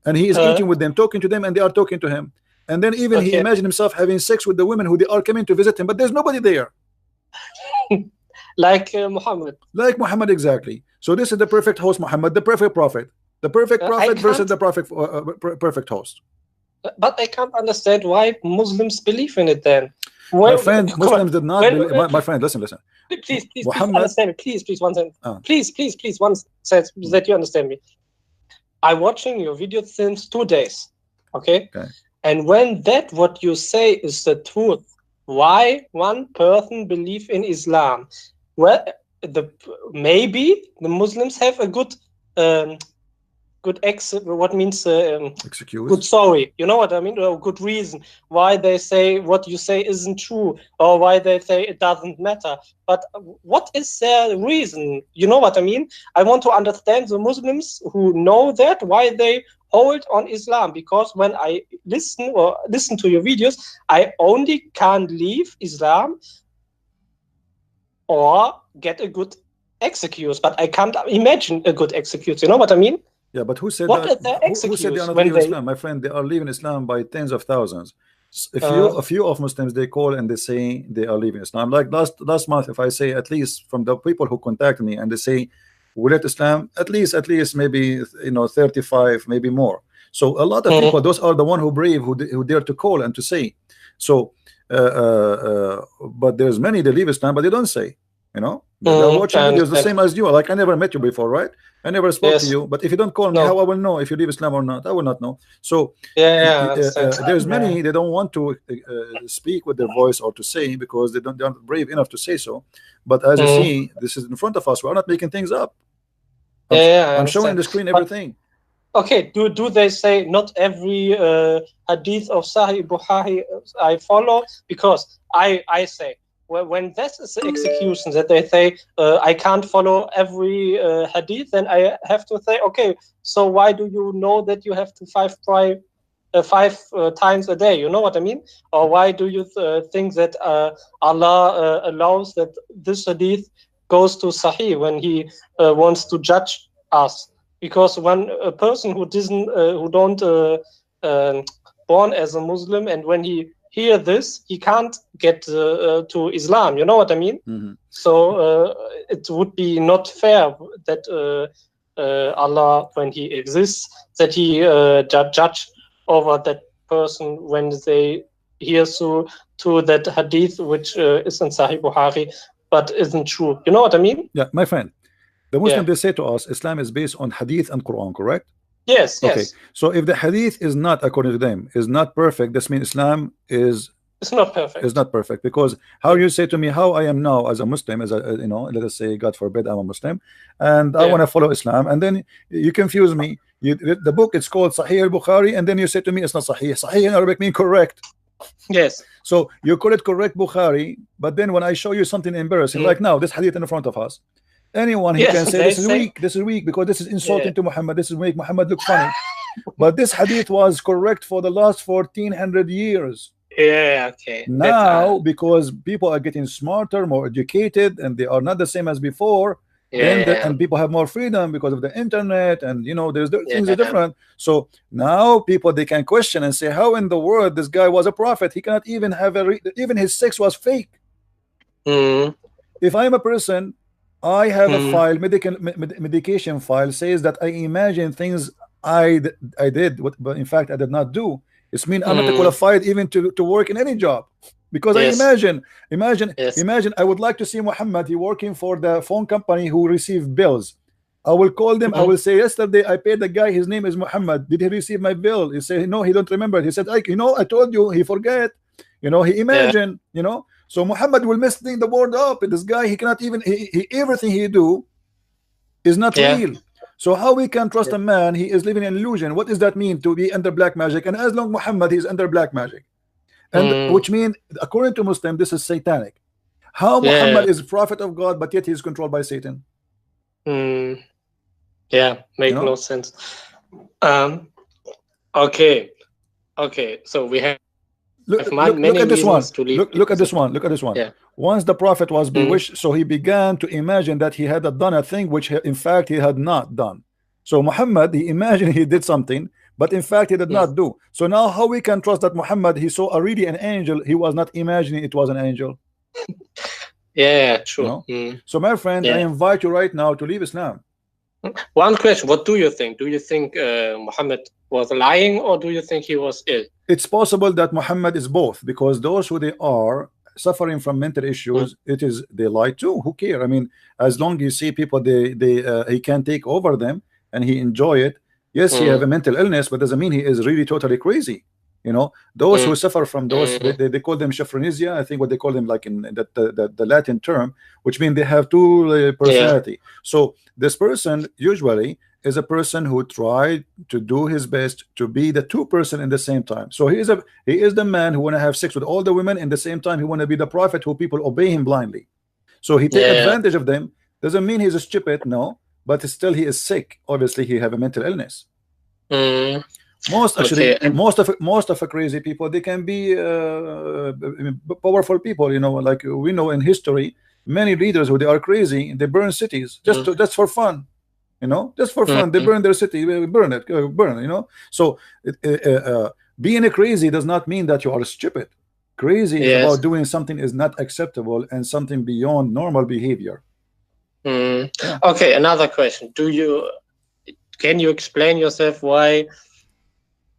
and he is eating with them, talking to them, and they are talking to him. And then even he imagined himself having sex with the women who they are coming to visit him, but there's nobody there. Like Muhammad. Like Muhammad, exactly. So this is the perfect host, Muhammad, the perfect prophet. The perfect prophet versus the perfect host. But I can't understand why Muslims believe in it then. My friend, Muslims did not believe. My friend, listen. Please understand me. Please, one second. Please, one second, that you understand me. I'm watching your video since 2 days. Okay? And when that what you say is the truth, why one person believe in Islam? Well, maybe the Muslims have a good what means excuse, good story, you know what I mean, or good reason why they say what you say isn't true, or why they say it doesn't matter. But what is their reason? You know what I mean? I want to understand the Muslims who know that, why they hold on Islam, because when I listen to your videos, I only can't leave Islam or get a good excuse, but I can't imagine a good excuse. You know what I mean? Yeah, but who said what that? Who said they are not leaving Islam? My friend, they are leaving Islam by tens of thousands. A few of Muslims, they call and they say they are leaving Islam. Like last month, if I say, at least from the people who contact me, and they say we left Islam, at least maybe 35, maybe more. So a lot of people, those are the one who brave, who dare to call and to say. So but there's many, they leave Islam, but they don't say. They're watching videos the same as you. Like, I never met you before, right? I never spoke to you. But if you don't call me, how I will know if you leave Islam or not? I will not know. So there's many, they don't want to speak with their voice or to say, because they aren't brave enough to say so. But as you see, this is in front of us. We're not making things up. I'm showing the screen everything. Okay, do they say not every hadith of Sahih Bukhari I follow? Because I say when this is the execution that they say I can't follow every hadith, then I have to say, okay, so why do you know that you have to five times a day? You know what I mean? Or why do you think that Allah allows that this hadith goes to Sahih when He wants to judge us? Because when a person who don't born as a Muslim, and when he hear this, he can't get to Islam. You know what I mean? Mm-hmm. So it would be not fair that Allah, when He exists, that He judge over that person when they hear to that hadith which is in Sahih Bukhari but isn't true. You know what I mean? Yeah, my friend. The Muslim, they say to us, Islam is based on hadith and Quran, correct? Yes, okay. Yes. So if the hadith is not, according to them, is not perfect, this means Islam is... It's not perfect. It's not perfect, because how you say to me how I am now as a Muslim, as a, you know, let us say, God forbid, I'm a Muslim, and I want to follow Islam, and then you confuse me. The book, it's called Sahih al-Bukhari, and then you say to me it's not Sahih. Sahih in Arabic means correct. Yes. So you call it correct Bukhari, but then when I show you something embarrassing, like now, this hadith in front of us, anyone he can say this is weak, this is weak, because this is insulting to Muhammad, this is make Muhammad look funny. But this hadith was correct for the last 1400 years. Yeah, okay. Now, because people are getting smarter, more educated, and they are not the same as before, and people have more freedom because of the internet, and you know, there's things are different. So now people, they can question and say, how in the world this guy was a prophet? He cannot even have even his sex was fake. If I'm a person, I have a file, medication file, says that I imagine things I did, but in fact I did not do. It means I'm not qualified even to work in any job, because I imagine I would like to see Muhammad, he working for the phone company who receive bills. I will call them, I will say, yesterday I paid the guy, his name is Muhammad, did he receive my bill? He say, no, he don't remember. He said, you know, I told you, he forget, you know, he imagine, you know. So Muhammad will mess the word up. This guy, he cannot even, everything he do is not real. So how we can trust a man? He is living an illusion. What does that mean, to be under black magic? And as long Muhammad is under black magic, and which means, according to Muslim, this is satanic. How Muhammad is prophet of God, but yet he is controlled by Satan? Yeah, make no sense. Okay, so we have look at this one. Look at this one. Look at this one. Once the prophet was bewitched, so he began to imagine that he had done a thing which in fact he had not done. So Muhammad, he imagined he did something, but in fact he did not do. So now how we can trust that Muhammad, he saw already an angel, he was not imagining it was an angel? True. You know? So my friend, I invite you right now to leave Islam. One question, what do you think? Do you think Muhammad was lying, or do you think he was ill? It's possible that Muhammad is both, because those who they are suffering from mental issues, it is they lie too. Who care? I mean, as long as you see people, he can take over them and he enjoy it. Yes, he have a mental illness, but doesn't mean he is really totally crazy. You know, those who suffer from those, they call them schizophrenia. I think what they call them, like in the Latin term, which means they have two personality. So this person usually is a person who tried to do his best to be the two person in the same time. So he is the man who want to have sex with all the women, in the same time he want to be the prophet who people obey him blindly. So he take advantage of them. Doesn't mean he's a stupid, no, but still he is sick. Obviously he have a mental illness. Most of the crazy people, they can be powerful people. You know, like we know in history, many leaders who they are crazy, they burn cities just for fun. You know, just for fun, they burn their city, burn it, burn. You know, so being a crazy does not mean that you are stupid. Crazy is about doing something is not acceptable and something beyond normal behavior. Okay, another question. Can you explain yourself why?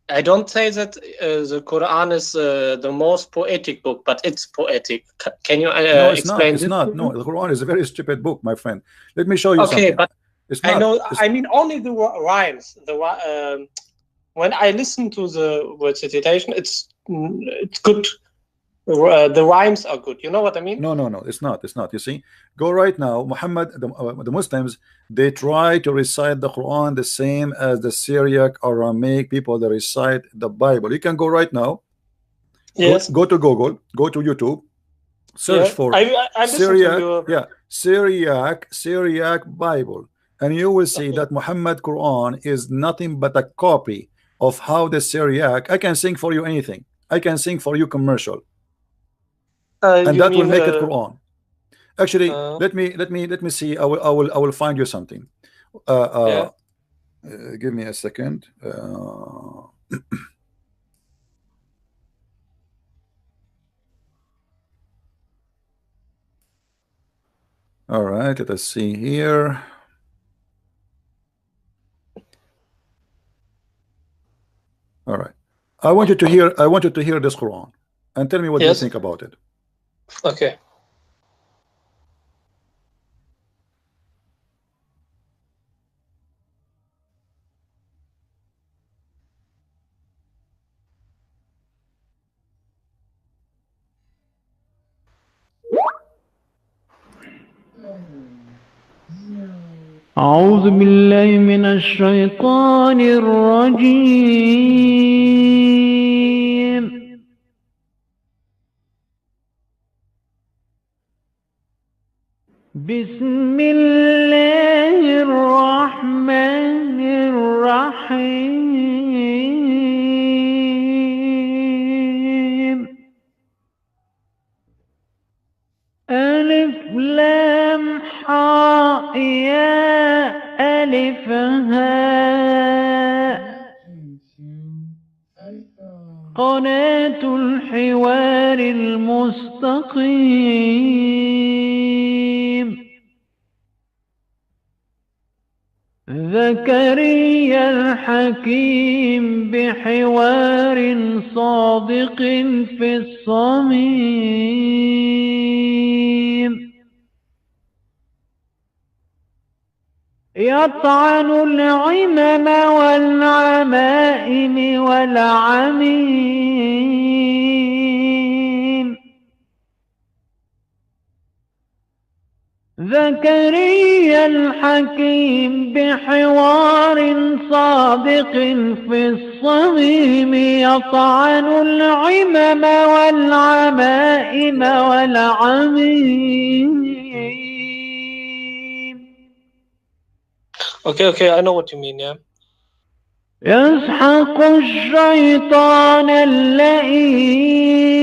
I don't say that the Quran is the most poetic book, but it's poetic. Can you explain? It's not. No, the Quran is a very stupid book, my friend. Let me show you something. Okay, but I know. I mean, only the rhymes. When I listen to the word citation, it's good. The rhymes are good. You know what I mean? No, it's not. It's not. You see, go right now. Muhammad, the Muslims, they try to recite the Quran the same as the Syriac, Aramaic people that recite the Bible. You can go right now. Yes. Go to Google. Go to YouTube. Search for Syriac. Syriac Bible, and you will see that Muhammad Quran is nothing but a copy of how the Syriac. I can sing for you anything. I can sing for you commercial. And that will make it Quran. Actually, let me see. I will find you something. Give me a second. All right, let us see here. All right, I want you to hear this Quran and tell me what you think about it. Okay. أعوذ بالله من الشيطان الرجيم بسم الله الرحمن الرحيم ألف لام حاء يا ألف هاء قناة الحوار المستقيم زكريا الحكيم بحوار صادق في الصميم يطعن العمم والعمائم والعميم زكريا الحكيم بحوار صادق في الصميم يطعن العمم والعمائم والعميم. Okay, I know what you mean, yeah. يسحق الشيطان اللئيم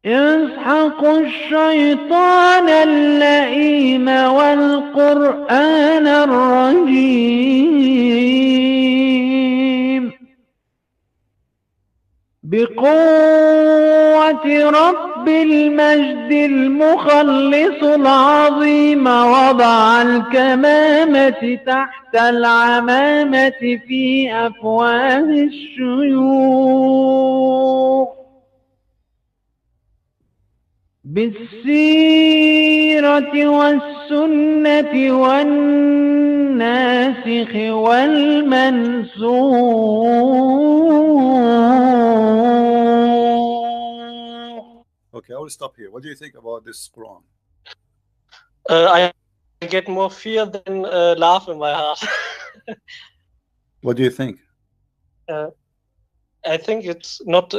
يسحق الشيطان اللئيم والقرآن الرجيم بقوة رب المجد المخلص العظيم وضع الكمامة تحت العمامة في أفواه الشيوخ بالسيرة والسنة والناسخ والمنسوخ. Okay, I will stop here. What do you think about this Quran? I get more fear than love in my heart. What do you think? I think it's not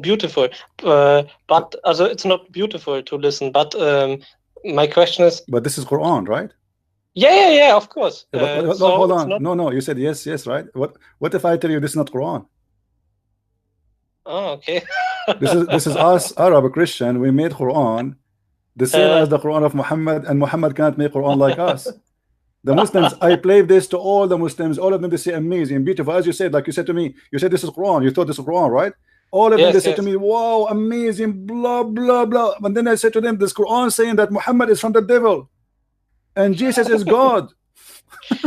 beautiful, but also it's not beautiful to listen. But my question is. But this is Quran, right? Yeah, of course. But, so hold on. No. You said yes, right? What if I tell you this is not Quran? Oh, okay. this is us, Arab Christian. We made Quran the same as the Quran of Muhammad, and Muhammad can't make Quran like us. The Muslims, I play this to all the Muslims, all of them, they say amazing, beautiful, as you said, like you said to me, you said this is Quran, you thought this is Quran, right? All of them, they said to me, wow, amazing, blah, blah, blah. And then I said to them, this Quran saying that Muhammad is from the devil and Jesus is God. This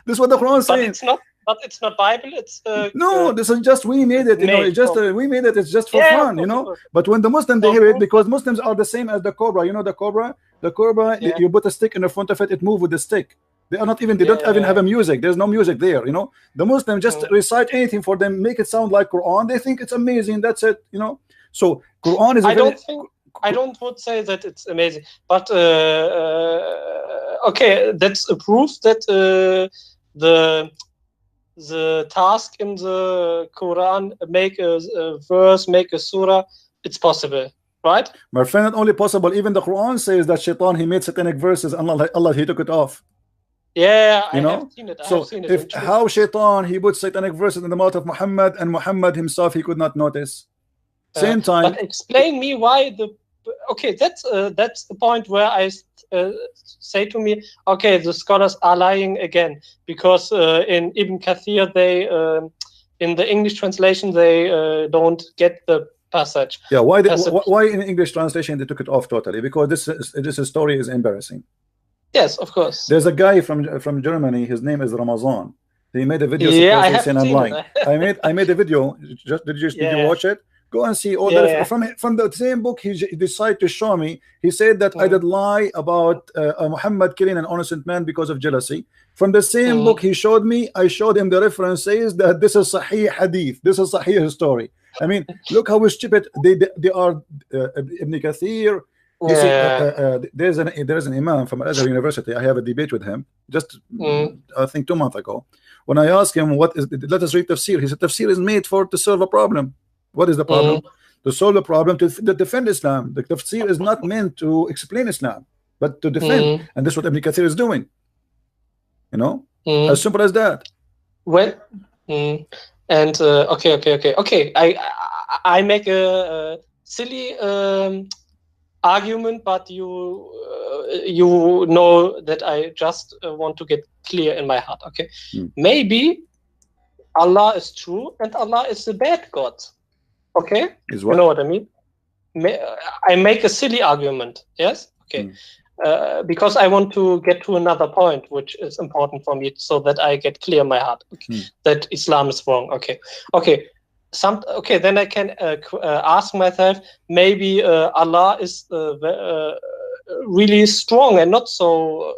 is what the Quran says. But it's not Bible. It's no. This is just we made it. You know, it's just we made it. It's just for fun. You know. But when the Muslims they hear it, because Muslims are the same as the cobra. You know the cobra. The cobra. You put a stick in the front of it. It moves with the stick. They are not even, they don't even have a music. There's no music there, you know. The Muslim just recite anything for them, make it sound like Quran. They think it's amazing. That's it, you know. So Quran is I don't would say that it's amazing, but okay, that's a proof that the task in the Quran, make a verse, make a surah, it's possible, right? My friend, not only possible, even the Quran says that Shaitan, he made satanic verses and Allah he took it off. Yeah, you know? have seen it. So if how Shaitan, he put satanic verses in the mouth of Muhammad, and Muhammad himself, he could not notice. Same time. But explain me why the, okay, that's the point where I say to me, okay, the scholars are lying again, because in Ibn Kathir, they in the English translation, they don't get the passage. Yeah, why in English translation they took it off totally? Because this story is embarrassing. Yes, of course. There's a guy from Germany. His name is Ramazan. He made a video. Yeah, I have seen it. I made a video. Did you watch it? Go and see all that from the same book. He decided to show me. He said that I did lie about Muhammad killing an innocent man because of jealousy. From the same book he showed me, I showed him the references that this is Sahih Hadith. This is Sahih story. I mean, look how stupid they are. Ibn Kathir. There's an imam from Al-Azhar University. I have a debate with him just I think 2 months ago. When I asked him what is, let us read tafsir, he said tafsir is made to solve a problem. What is the problem? To solve the problem, to defend Islam. The tafsir is not meant to explain Islam, but to defend. And this is what Ibn Kathir is doing. You know, as simple as that. Well, and okay. I make a silly argument, but you know that I just want to get clear in my heart. Okay, maybe Allah is true and Allah is the bad God. Okay, you know what I mean? I make a silly argument. Yes. Okay. Because I want to get to another point, which is important for me, so that I get clear in my heart. Okay. That Islam is wrong. Okay. Then I can ask myself, maybe Allah is really strong and not so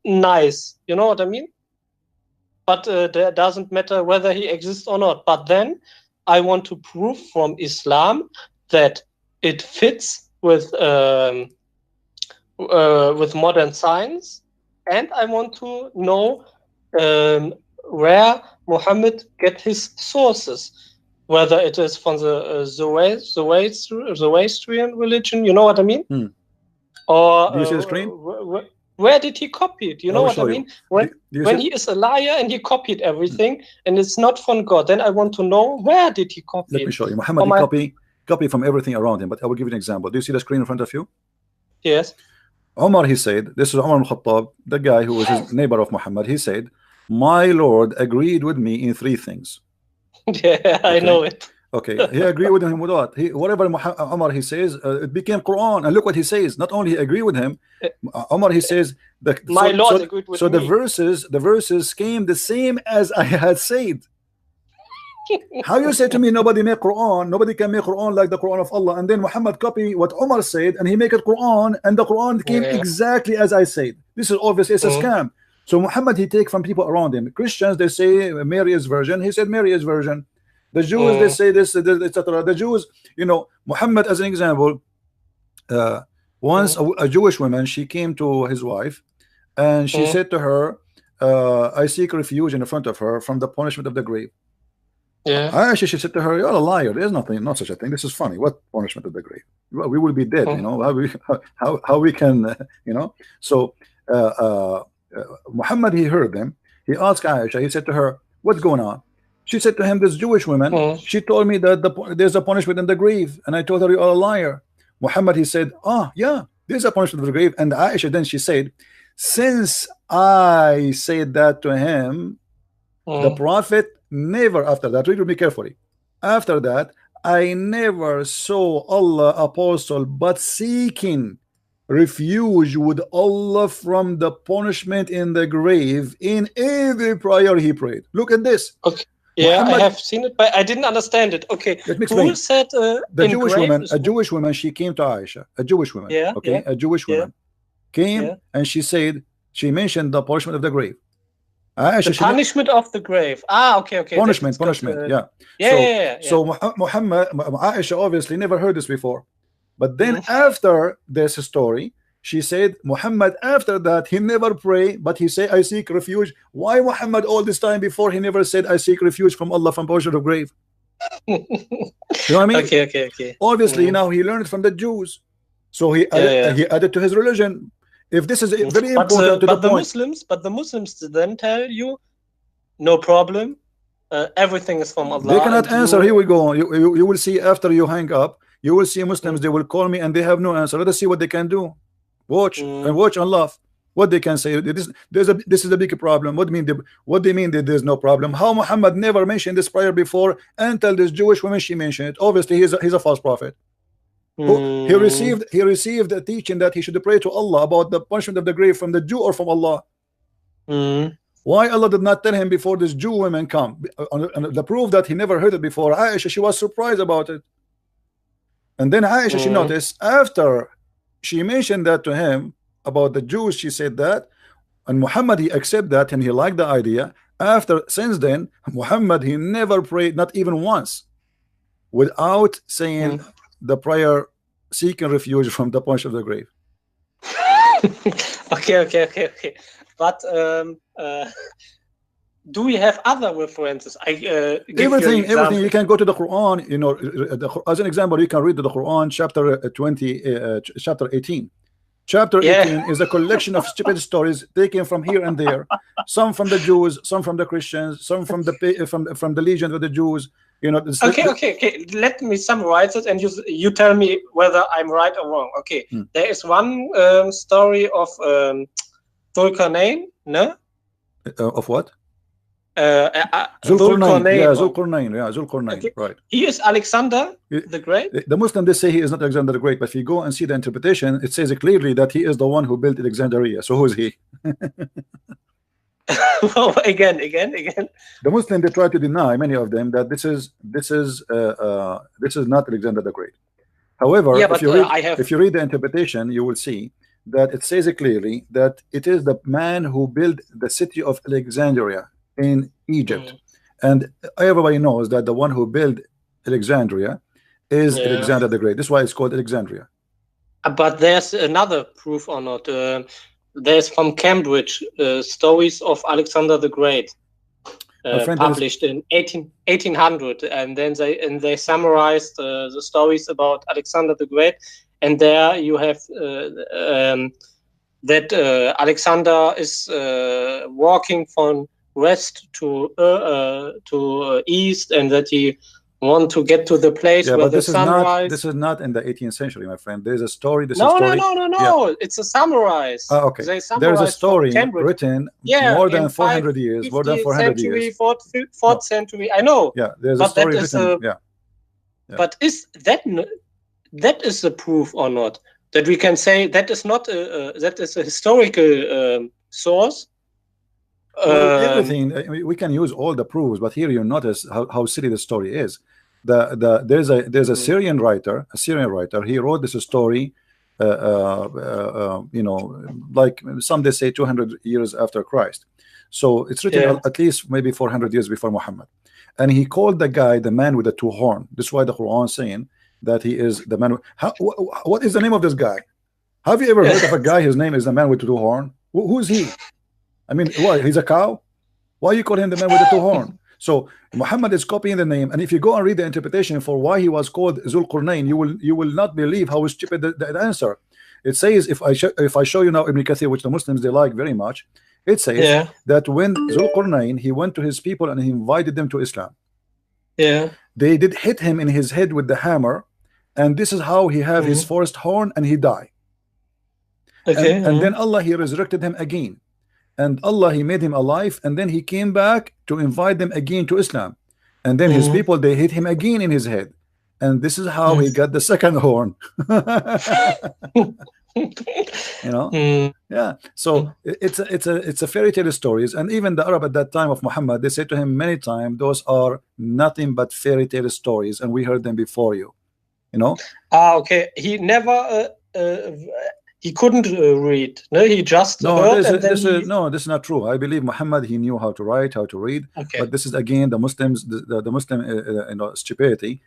nice. You know what I mean? But that doesn't matter whether he exists or not. But then I want to prove from Islam that it fits with modern science, and I want to know where Muhammad get his sources, whether it is from the Zoroastrian religion, you know what I mean? Or do you see the screen? Where did he copy it? You know what I mean? When he is a liar and he copied everything and it's not from God, then I want to know where did he copy it? Let me show you. Muhammad copy from everything around him, but I will give you an example. Do you see the screen in front of you? Yes. Umar, he said, this is Umar al-Khattab, the guy who was his neighbor of Muhammad. He said, my Lord agreed with me in 3 things. Yeah, I know it. Okay, he agreed with him with what? Whatever Umar he says, it became Quran. And look what he says. Not only he agreed with him, Umar he says that my Lord agreed with me. So the verses came the same as I had said. How you say to me nobody make Quran, nobody can make Quran like the Quran of Allah, and then Muhammad copy what Umar said and he make it Quran, and the Quran came exactly as I said. This is obviously it's a scam. So Muhammad he take from people around him. Christians they say Mary is virgin. He said Mary is virgin. The Jews they say this, etc. The Jews, you know, Muhammad as an example. Once a Jewish woman, she came to his wife, and she said to her, "I seek refuge in front of her from the punishment of the grave." Yeah. She said to her, "You're a liar. There's nothing, not such a thing. This is funny. What punishment of the grave? We will be dead. You know how we can, you know." So Muhammad he heard them. He asked Aisha. He said to her, "What's going on?" She said to him, "This Jewish woman. She told me that there's a punishment in the grave, and I told her you are a liar." Muhammad he said, yeah, there's a punishment in the grave. And Aisha then she said, since I said that to him, the Prophet never after that, read with me carefully. After that, I never saw Allah apostle but seeking refuge with Allah from the punishment in the grave in every prayer he prayed. Look at this. Okay. Yeah, Muhammad, I have seen it, but I didn't understand it. Okay, let me explain. Who said the Jewish woman? A Jewish woman. She came to Aisha. A Jewish woman. Yeah. Okay, a Jewish woman came and she said, She mentioned the punishment of the grave. The punishment of the grave. Okay. Punishment. Yeah. Yeah. So Muhammad, Aisha obviously never heard this before. But then after this story, she said Muhammad after that he never pray, but he say I seek refuge. Why Muhammad all this time before he never said I seek refuge from Allah from punishment of grave? You know what I mean? Okay. Obviously now he learned from the Jews, so he added to his religion. If this is very important to the point. But the Muslims then tell you, no problem, everything is from Allah. They cannot answer. Here we go. You will see after you hang up. You will see Muslims. They will call me and they have no answer. Let us see what they can do. Watch and watch and laugh. What they can say. This is a big problem. What they mean that there's no problem? How Muhammad never mentioned this prayer before until this Jewish woman she mentioned it. Obviously he's a false prophet. He received a teaching that he should pray to Allah about the punishment of the grave from the Jew or from Allah. Why Allah did not tell him before this Jew women come? And the proof that he never heard it before, Aisha, she was surprised about it. And then Aisha, she noticed after she mentioned that to him about the Jews, she said that, and Muhammad he accepted that and he liked the idea. Since then, Muhammad he never prayed, not even once, without saying the prayer seeking refuge from the punch of the grave. Okay. But do we have other references? Everything you can go to the Quran, you know, as an example, you can read the Quran chapter 20 chapter 18. Chapter 18 is a collection of stupid stories taken from here and there, some from the Jews, some from the Christians, some from the legion of the Jews. You know. Okay. Let me summarize it, and you tell me whether I'm right or wrong. Okay, there is one story of Dhul-Qarnayn, no? Of what? Dhul-Qarnayn. Dhul-Qarnayn, okay. Right. He is Alexander the Great. The Muslims, they say he is not Alexander the Great, but if you go and see the interpretation, it says clearly that he is the one who built Alexandria. So who is he? Well, again. The Muslims, they try to deny, many of them, that this is not Alexander the Great. However, if you read the interpretation, you will see that it says clearly that it is the man who built the city of Alexandria in Egypt, and everybody knows that the one who built Alexandria is Alexander the Great. This is why it's called Alexandria. But there's another proof or not. There's from Cambridge stories of Alexander the Great, published in 1800, and then they summarized the stories about Alexander the Great, and there you have that Alexander is walking from west to east, and that he want to get to the place where the sunrise. This is not in the 18th century, my friend. There's a story. No. It's a summarize. Okay. There's a story written more than 400 years. More than 400 years. Fourth century. I know. Yeah. There's a story written. But is that is the proof or not that we can say that is not that is a historical source? Everything we can use all the proofs, but here you notice how silly the story is. There's a Syrian writer, he wrote this story, you know, like some they say 200 years after Christ, so it's written at least maybe 400 years before Muhammad, and he called the guy the man with the two horns. This is why the Quran is saying that he is the man. What is the name of this guy? Have you ever heard of a guy his name is the man with the two horns? Who is he? I mean, why? He's a cow? Why you call him the man with the two horns? So Muhammad is copying the name, and if you go and read the interpretation for why he was called Dhul-Qarnayn, you will not believe how stupid the answer. It says, if I show you now Ibn Kathir, which the Muslims they like very much, it says that when Dhul-Qarnayn he went to his people and he invited them to Islam. They did hit him in his head with the hammer, and this is how he have his first horn, and he died. And then Allah he resurrected him again. And Allah he made him alive, and then he came back to invite them again to Islam, and then his people they hit him again in his head, and this is how he got the second horn. You know, so it's a fairy tale stories, and even the Arab at that time of Muhammad, they said to him many times, those are nothing but fairy tale stories, and we heard them before you. You know. Okay, he never he couldn't read. No, he just heard, this is not true. I believe Muhammad, he knew how to write, how to read. Okay. But this is again the Muslims, the Muslim stupidity,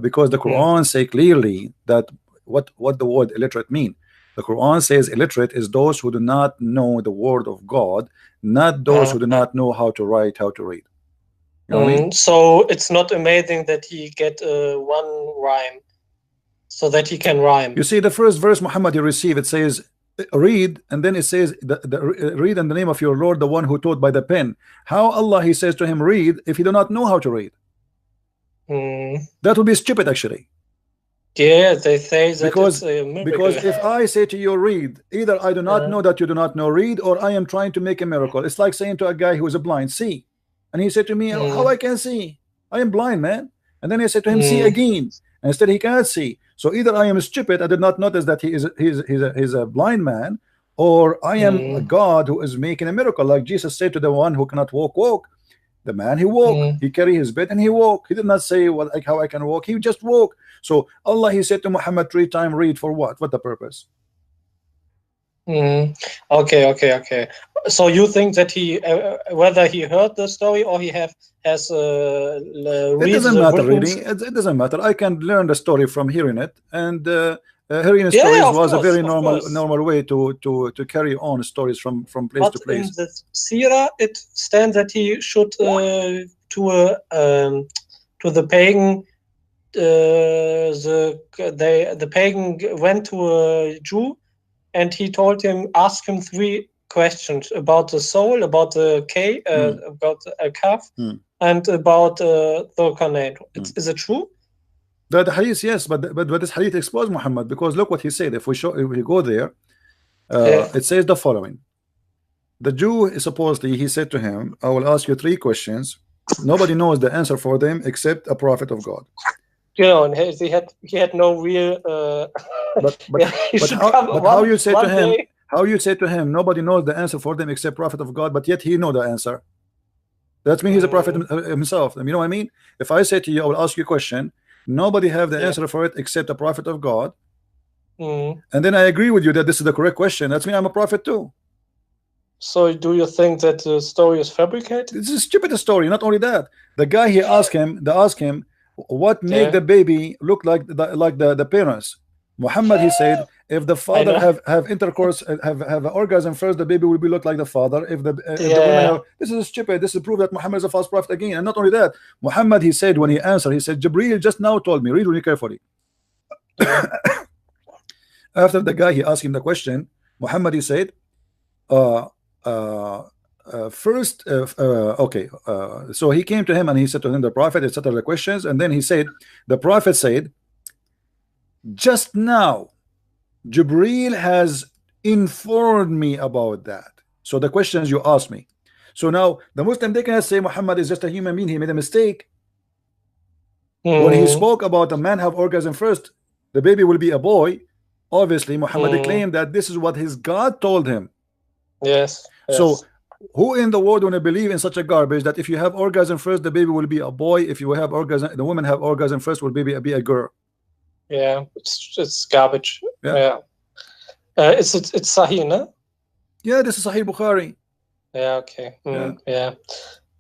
because the Quran say clearly that what the word illiterate mean. The Quran says illiterate is those who do not know the word of God, not those who do not know how to write, how to read. You know what I mean? So it's not amazing that he get one rhyme, so that he can rhyme. You see, the first verse Muhammad he received, it says read, and then it says read in the name of your Lord, the one who taught by the pen. How Allah he says to him read if he do not know how to read? That would be stupid actually. Yeah, they say that because it's a miracle. because if I say to you read, either I do not know that you do not know read, or I am trying to make a miracle. It's like saying to a guy who is blind, see, and he said to me, how I can see? I am blind, man. And then I said to him, see again, and instead he cannot see. So either I am stupid, I did not notice that he's a blind man, or I am a God who is making a miracle, like Jesus said to the one who cannot walk. The man, he walked, he carried his bed and he walked. He did not say, well, like how I can walk. He just walked. So Allah, he said to Muhammad 3 times, read for what? What the purpose? Okay. So you think that he, whether he heard the story or he has it doesn't matter really. It doesn't matter. I can learn the story from hearing it, and hearing stories was a very normal way to carry on stories from place to place. In the Sirah, it stands that he should to the pagan. The pagan went to a Jew, and he told him, ask him 3 questions about the soul, about the about a calf, and about the Qur'an. Is it true? The hadith, yes, but this hadith exposed Muhammad, because look what he said. If we go there, it says the following: the Jew supposedly he said to him, I will ask you 3 questions. Nobody knows the answer for them except a prophet of God. You know, and he had no real. But how you say to him? How you say to him? Nobody knows the answer for them except prophet of God, but yet he know the answer. That means he's a prophet himself. You know what I mean? If I say to you, I will ask you a question. Nobody have the answer for it except a prophet of God. And then I agree with you that this is the correct question. That's me. I'm a prophet too. So do you think that the story is fabricated? It's a stupid story. Not only that, the guy he asked him, what made the baby look like the parents? Muhammad, he said, if the father have intercourse, have an orgasm first, the baby will be look like the father. If the women have, this is stupid. This is proof that Muhammad is a false prophet again. And not only that, Muhammad, he said when he answered, he said, Jibreel just now told me. Read really carefully. After the guy he asked him the question, Muhammad, he said, first, so he came to him and he said to him, the prophet, etc. the questions, and then he said, the prophet said, just now Jibreel has informed me about that. So the questions you asked me. So now the Muslim, they cannot say Muhammad is just a human being, he made a mistake. When he spoke about a man have orgasm first, the baby will be a boy. Obviously Muhammad claimed that this is what his God told him. Yes. So who in the world want to believe in such a garbage that if you have orgasm first, the baby will be a boy? If you have orgasm, the woman have orgasm first, will baby be a girl? Yeah, it's garbage. Yeah. It's Sahih, no? Yeah, this is Sahih Bukhari. Yeah. Okay. Yeah.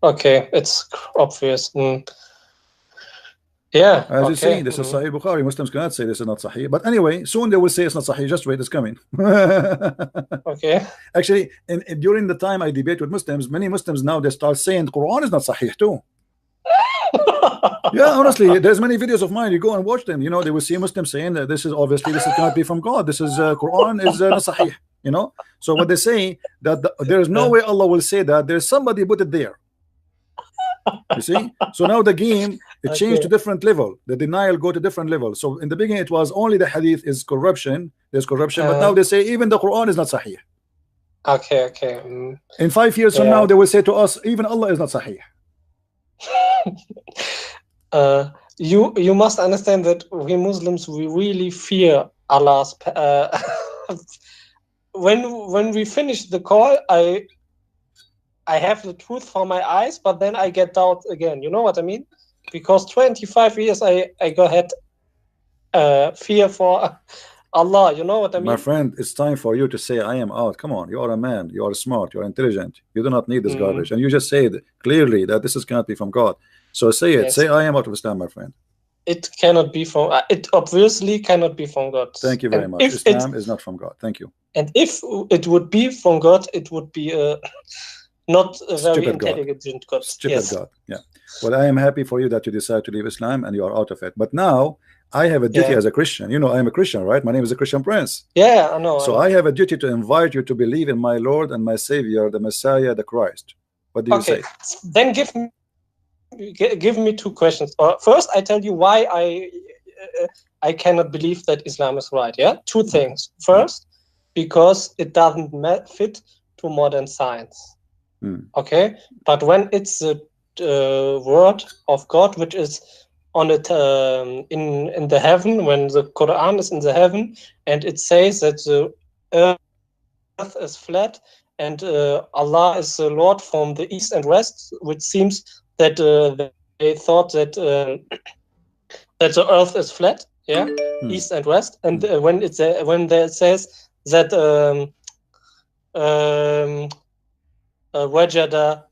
Okay, it's obvious. Yeah. As you see, this is Sahih Bukhari. Muslims cannot say this is not Sahih. But anyway, soon they will say it's not Sahih. Just wait, it's coming. Okay. Actually, during the time I debate with Muslims, many Muslims now they start saying the Quran is not Sahih too. Yeah, honestly, there's many videos of mine. You go and watch them. You know, they will see Muslims saying that this is obviously cannot be from God. This is Quran is not Sahih. You know, so what they say that there is no way Allah will say that. There's somebody put it there. You see, so now the game it changed to different level. The denial go to different level. So in the beginning it was only the hadith is corruption. There's corruption, but now they say even the Quran is not Sahih. Okay. In 5 years from now, they will say to us even Allah is not Sahih. You must understand that we Muslims, we really fear Allah's. When we finish the call, I have the truth for my eyes, but then I get doubt again. You know what I mean? Because 25 years I go ahead fear for Allah. You know what I mean? My friend, it's time for you to say I am out. Come on, you are a man, you are smart, you are intelligent, you do not need this garbage, and you just said clearly that this cannot be from God. So say it. Say I am out of Islam, my friend. It cannot be from. It obviously cannot be from God. Thank you very much. Islam is not from God. Thank you. And if it would be from God, it would be not a very intelligent God. Stupid God. Yeah. Well, I am happy for you that you decide to leave Islam and you are out of it. But now I have a duty as a Christian. You know, I am a Christian, right? My name is a Christian Prince. Yeah, I know. So I have a duty to invite you to believe in my Lord and my Savior, the Messiah, the Christ. What do you say? Then give me two questions. First, I tell you why I cannot believe that Islam is right. Yeah, two things. First, because it doesn't fit to modern science. Okay, but when it's the word of God, which is on it in the heaven, when the Quran is in the heaven, and it says that the earth is flat, and Allah is the Lord from the east and west, which seems that they thought that that the earth is flat, east and west, and when there says that wajada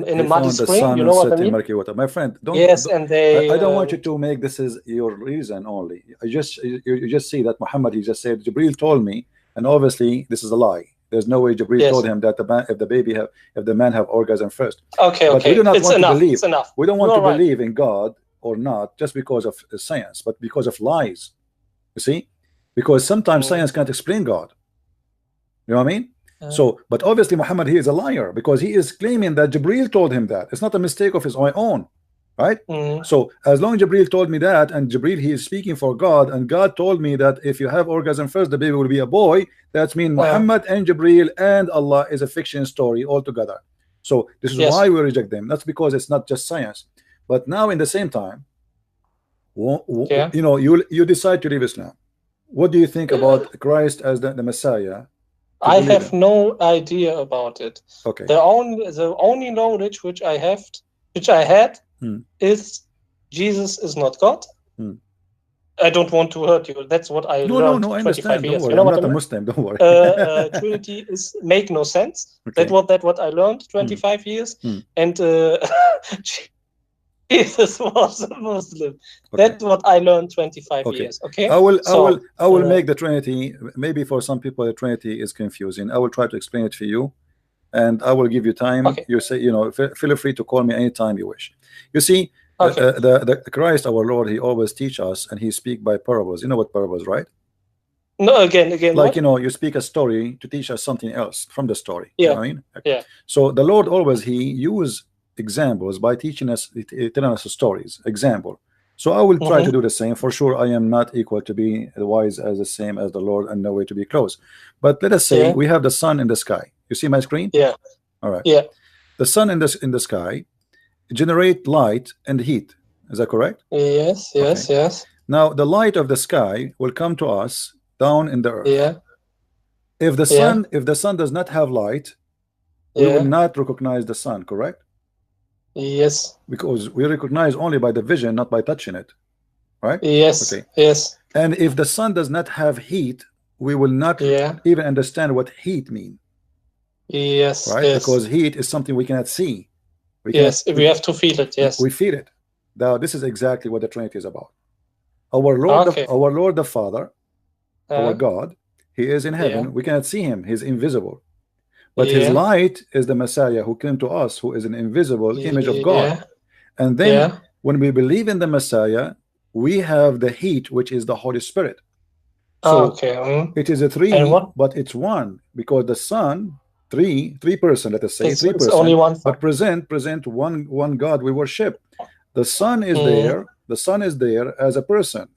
in a muddy spring, you know what I mean? My friend, I don't want you to make this is your reason only. You just see that Muhammad, he just said Jibril told me, and obviously this is a lie. There's no way Jibril told him that if the man have orgasm first. Okay, but we do not want to believe. It's enough. We don't want to believe in God or not just because of science, but because of lies. You see, because sometimes science can't explain God. You know what I mean? So, but obviously Muhammad, he is a liar because he is claiming that Jibril told him that. It's not a mistake of his own, right? So as long as Jibril told me that, and Jibril, he is speaking for God, and God told me that if you have orgasm first, the baby will be a boy. That means Muhammad and Jibril and Allah is a fiction story altogether. So this is why we reject them. That's because it's not just science. But now in the same time, you know, you decide to leave Islam. What do you think about Christ as the Messiah? I have no idea about it. Okay. The only knowledge which I had is Jesus is not God. I don't want to hurt you. That's what I learned. No, I understand. Don't worry. You know I'm not a Muslim. Don't worry. Trinity make no sense. Okay. That what I learned 25 years, and Jesus was a Muslim. Okay. That's what I learned 25 years. Okay. I will make the Trinity. Maybe for some people the Trinity is confusing. I will try to explain it for you, and I will give you time. Okay. You say, you know, feel free to call me anytime you wish. You see, the Christ our Lord, he always teach us, and he speak by parables. You know what parables, right? No, again. Like what? You know, you speak a story to teach us something else from the story. Yeah. You know what I mean? Yeah. So the Lord always he use examples by teaching us, telling us stories. Example. So I will try to do the same. For sure, I am not equal to be wise as the same as the Lord, and no way to be close. But let us say we have the sun in the sky. You see my screen? Yeah. All right. Yeah. The sun in the sky generate light and heat. Is that correct? Yes. Yes. Okay. Yes. Now the light of the sky will come to us down in the earth. Yeah. If the sun does not have light, we will not recognize the sun. Correct? Yes. Because we recognize only by the vision, not by touching it, right? Yes. Okay. Yes. And if the sun does not have heat, we will not even understand what heat mean. Yes. Right? Yes. Because heat is something we cannot see. We have to feel it. Yes. We feel it. Now this is exactly what the Trinity is about. Our Lord the Father, our God, he is in heaven. We cannot see him. He's invisible. But his light is the Messiah who came to us, who is an invisible image of God. And then when we believe in the Messiah, we have the heat, which is the Holy Spirit. So it is a three, but it's one, because the sun, three person, let us say, three person, only one, but present one God we worship. The sun is there. The sun is there as a person.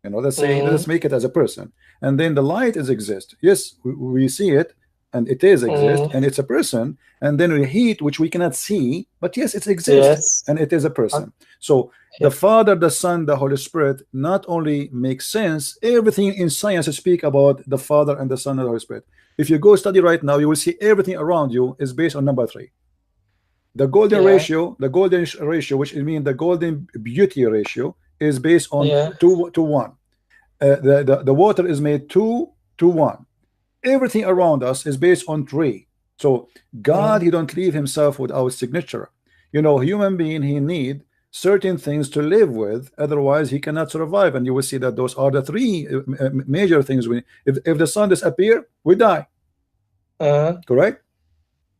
You know, let's say, let's make it as a person. And then the light exist. Yes, we see it. And it is exist, and it's a person, and then the heat, which we cannot see, but yes, it exists, and it is a person. So the Father, the Son, the Holy Spirit not only makes sense. Everything in science speak about the Father and the Son and the Holy Spirit. If you go study right now, you will see everything around you is based on number 3. The golden ratio, which means the golden beauty ratio, is based on 2 to 1. the water is made 2 to 1. Everything around us is based on 3. So God, he don't leave himself without signature. You know, human being, he need certain things to live with, otherwise he cannot survive. And you will see that those are the 3 major things. If the sun disappear, we die. Correct?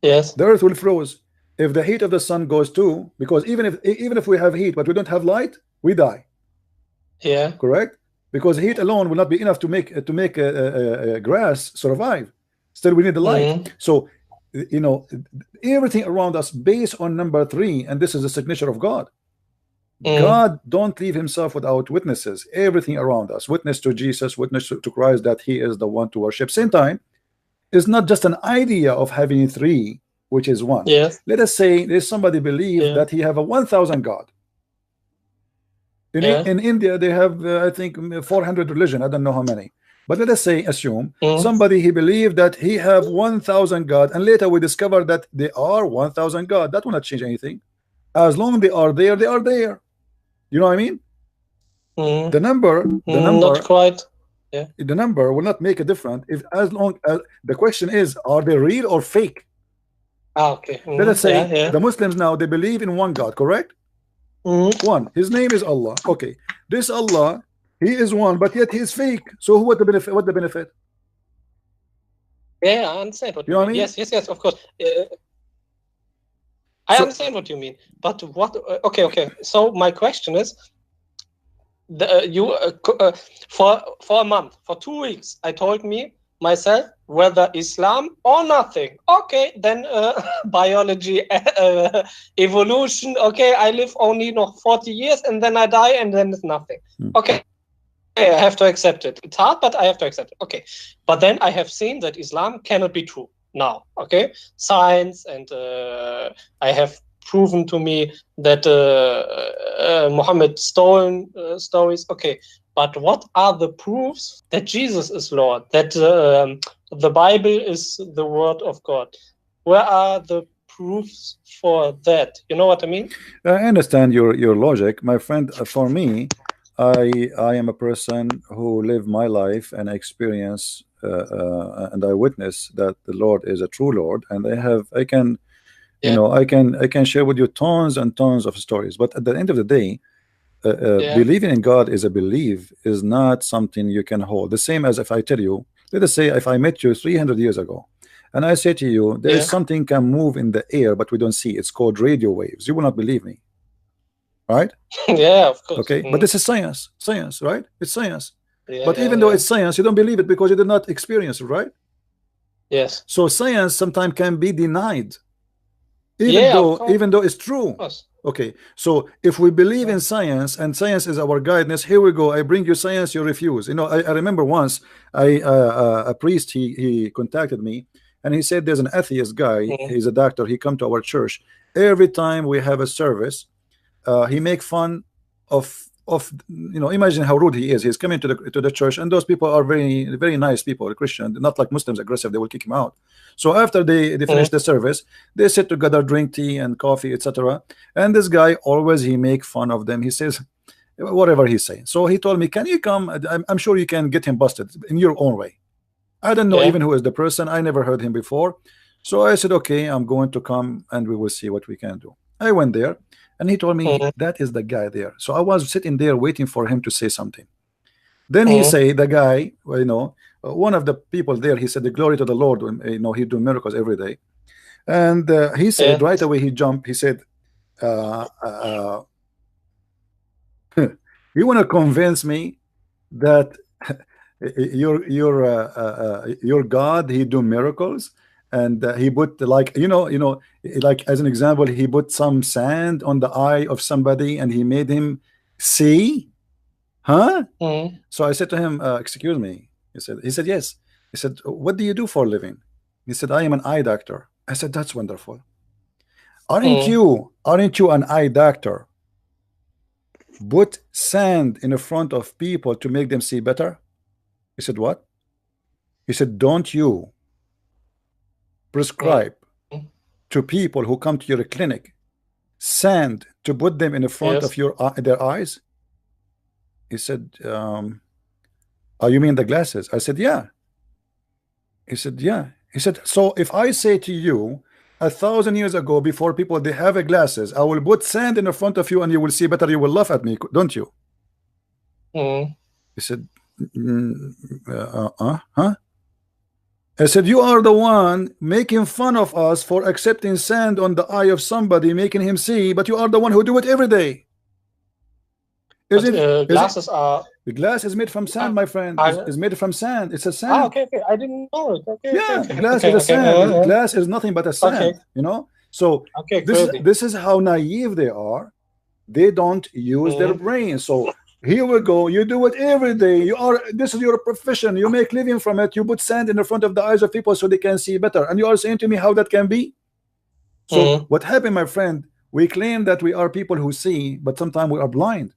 Yes. The earth will freeze. If the heat of the sun goes too, because even if we have heat but we don't have light, we die. Yeah. Correct? Because heat alone will not be enough to make grass survive. Still, we need the light. So, you know, everything around us based on number 3, and this is the signature of God. God don't leave himself without witnesses. Everything around us, witness to Jesus, witness to Christ that he is the one to worship. Same time, it's not just an idea of having 3, which is 1. Yes. Let us say there's somebody believe that he have a 1,000 God. In India, they have I think 400 religion. I don't know how many. But let us say, assume somebody he believed that he have 1,000 God, and later we discover that they are 1,000 God. That will not change anything. As long as they are there, they are there. You know what I mean? The number, not quite. Yeah. The number will not make a difference if, as long as the question is, are they real or fake? Okay. Let us say the Muslims now, they believe in one God, correct? One. His name is Allah. Okay. This Allah, he is one, but yet he is fake. So what the benefit? What the benefit? Yeah, I understand what you know what I mean? Yes, of course. I understand what you mean, but what? Okay. So my question is, for a month, for 2 weeks, I told myself whether Islam or nothing. Okay, then biology, evolution. Okay, I live only noch 40 years and then I die and then it's nothing. Okay. I have to accept it. It's hard, but I have to accept it. Okay, but then I have seen that Islam cannot be true now. Okay, science, and I have proven to me that Muhammad stolen stories. Okay, but what are the proofs that Jesus is Lord? That the Bible is the word of God? Where are the proofs for that? You know what I mean? I understand your logic, my friend. For me, I am a person who live my life and experience and I witness that the Lord is a true Lord, and I can you know, I can share with you tons and tons of stories, but at the end of the day, believing in God is a belief, is not something you can hold. The same as if I tell you, let us say if I met you 300 years ago and I say to you there is something can move in the air but we don't see, it's called radio waves, you will not believe me, right? Yeah, of course. Okay, but this is science, right? It's science. But even though it's science, you don't believe it because you did not experience it, right? Yes. So science sometimes can be denied, even though it's true. Okay, so if we believe in science and science is our guidance, here we go. I bring you science, you refuse. You know, I remember once a priest he contacted me and he said there's an atheist guy. He's a doctor. He come to our church every time we have a service. He make fun of you know, imagine how rude he is. He's coming to the church, and those people are very, very nice people, Christian, not like Muslims, aggressive. They will kick him out. So after they finish the service, they sit together, drink tea and coffee, etc. And this guy always he make fun of them. He says whatever he's saying. So he told me, can you come? I'm sure you can get him busted in your own way. I don't know even who is the person. I never heard him before. So I said, okay, I'm going to come and we will see what we can do. I went there. And he told me that is the guy there. So I was sitting there waiting for him to say something. Then he said, the guy, you know, one of the people there, he said, the glory to the Lord, you know, he do miracles every day. And he said right away, he jumped, he said, you want to convince me that your God, he do miracles? And he put, like, you know, like as an example, he put some sand on the eye of somebody and he made him see, huh? So I said to him, excuse me. He said yes. He said, what do you do for a living? He said, I am an eye doctor. I said, that's wonderful. Aren't you an eye doctor? Put sand in the front of people to make them see better? He said, what? He said, don't you prescribe to people who come to your clinic sand to put them in the front of their eyes? He said, "Oh, you mean the glasses?" I said, "Yeah." He said, "Yeah." He said, "So if I say to you 1,000 years ago, before people they have glasses, I will put sand in the front of you and you will see better, you will laugh at me, don't you?" He said, huh? I said, "You are the one making fun of us for accepting sand on the eye of somebody, making him see, but you are the one who do it every day." Glasses are... The glass is made from sand, my friend. Is made from sand. It's a sand. Okay, I didn't know it. Okay, yeah, okay, glass is a sand. Glass is nothing but a sand. You know. So this is how naive they are. They don't use their brain. So here we go. You do it every day. This is your profession. You make living from it. You put sand in the front of the eyes of people so they can see better. And you are saying to me how that can be? So what happened, my friend? We claim that we are people who see, but sometimes we are blind.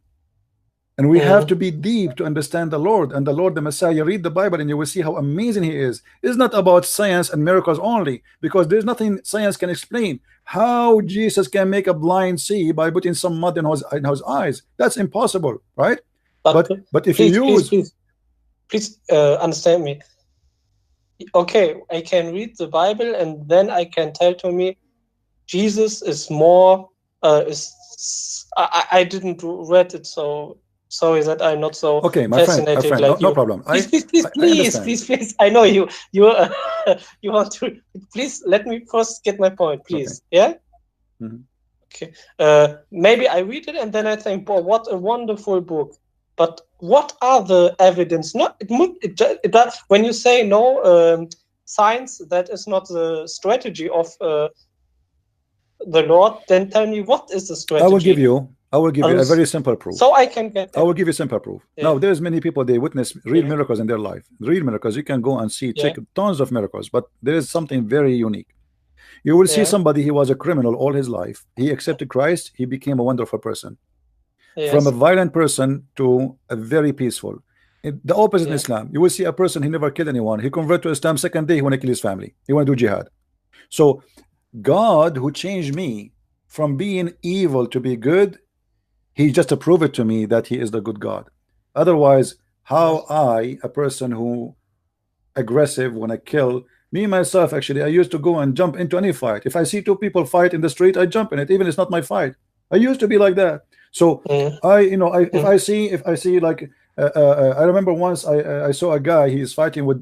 And we have to be deep to understand the Lord and the Lord, the Messiah. Read the Bible and you will see how amazing He is. It's not about science and miracles only, because there's nothing science can explain. How Jesus can make a blind see by putting some mud in his eyes? That's impossible, right? But if you use... Please understand me. Okay, I can read the Bible and then I can tell to me Jesus is more... I didn't read it, so... Sorry that I'm not so fascinated. My friend, like no problem. Please. I know you you want to. Please let me first get my point, please. Yeah. Okay. Maybe I read it and then I think, boy, what a wonderful book. But what are the evidence? When you say no science, that is not the strategy of the Lord. Then tell me, what is the strategy? I will give you a very simple proof. So I can get that. I will give you simple proof. Now, there's many people, they witness real miracles in their life. Real miracles. You can go and see, check tons of miracles, but there is something very unique. You will see somebody, he was a criminal all his life. He accepted Christ. He became a wonderful person. From a violent person to a very peaceful. The opposite in Islam. You will see a person, he never killed anyone. He converted to Islam second day, he want to kill his family. He want to do jihad. So God, who changed me from being evil to be good, He just proved it to me that He is the good God. Otherwise, how I, a person who aggressive, when I kill, me myself, actually, I used to go and jump into any fight. If I see two people fight in the street, I jump in it, even if it's not my fight. I used to be like that. So if I see like I remember once I saw a guy, he's fighting with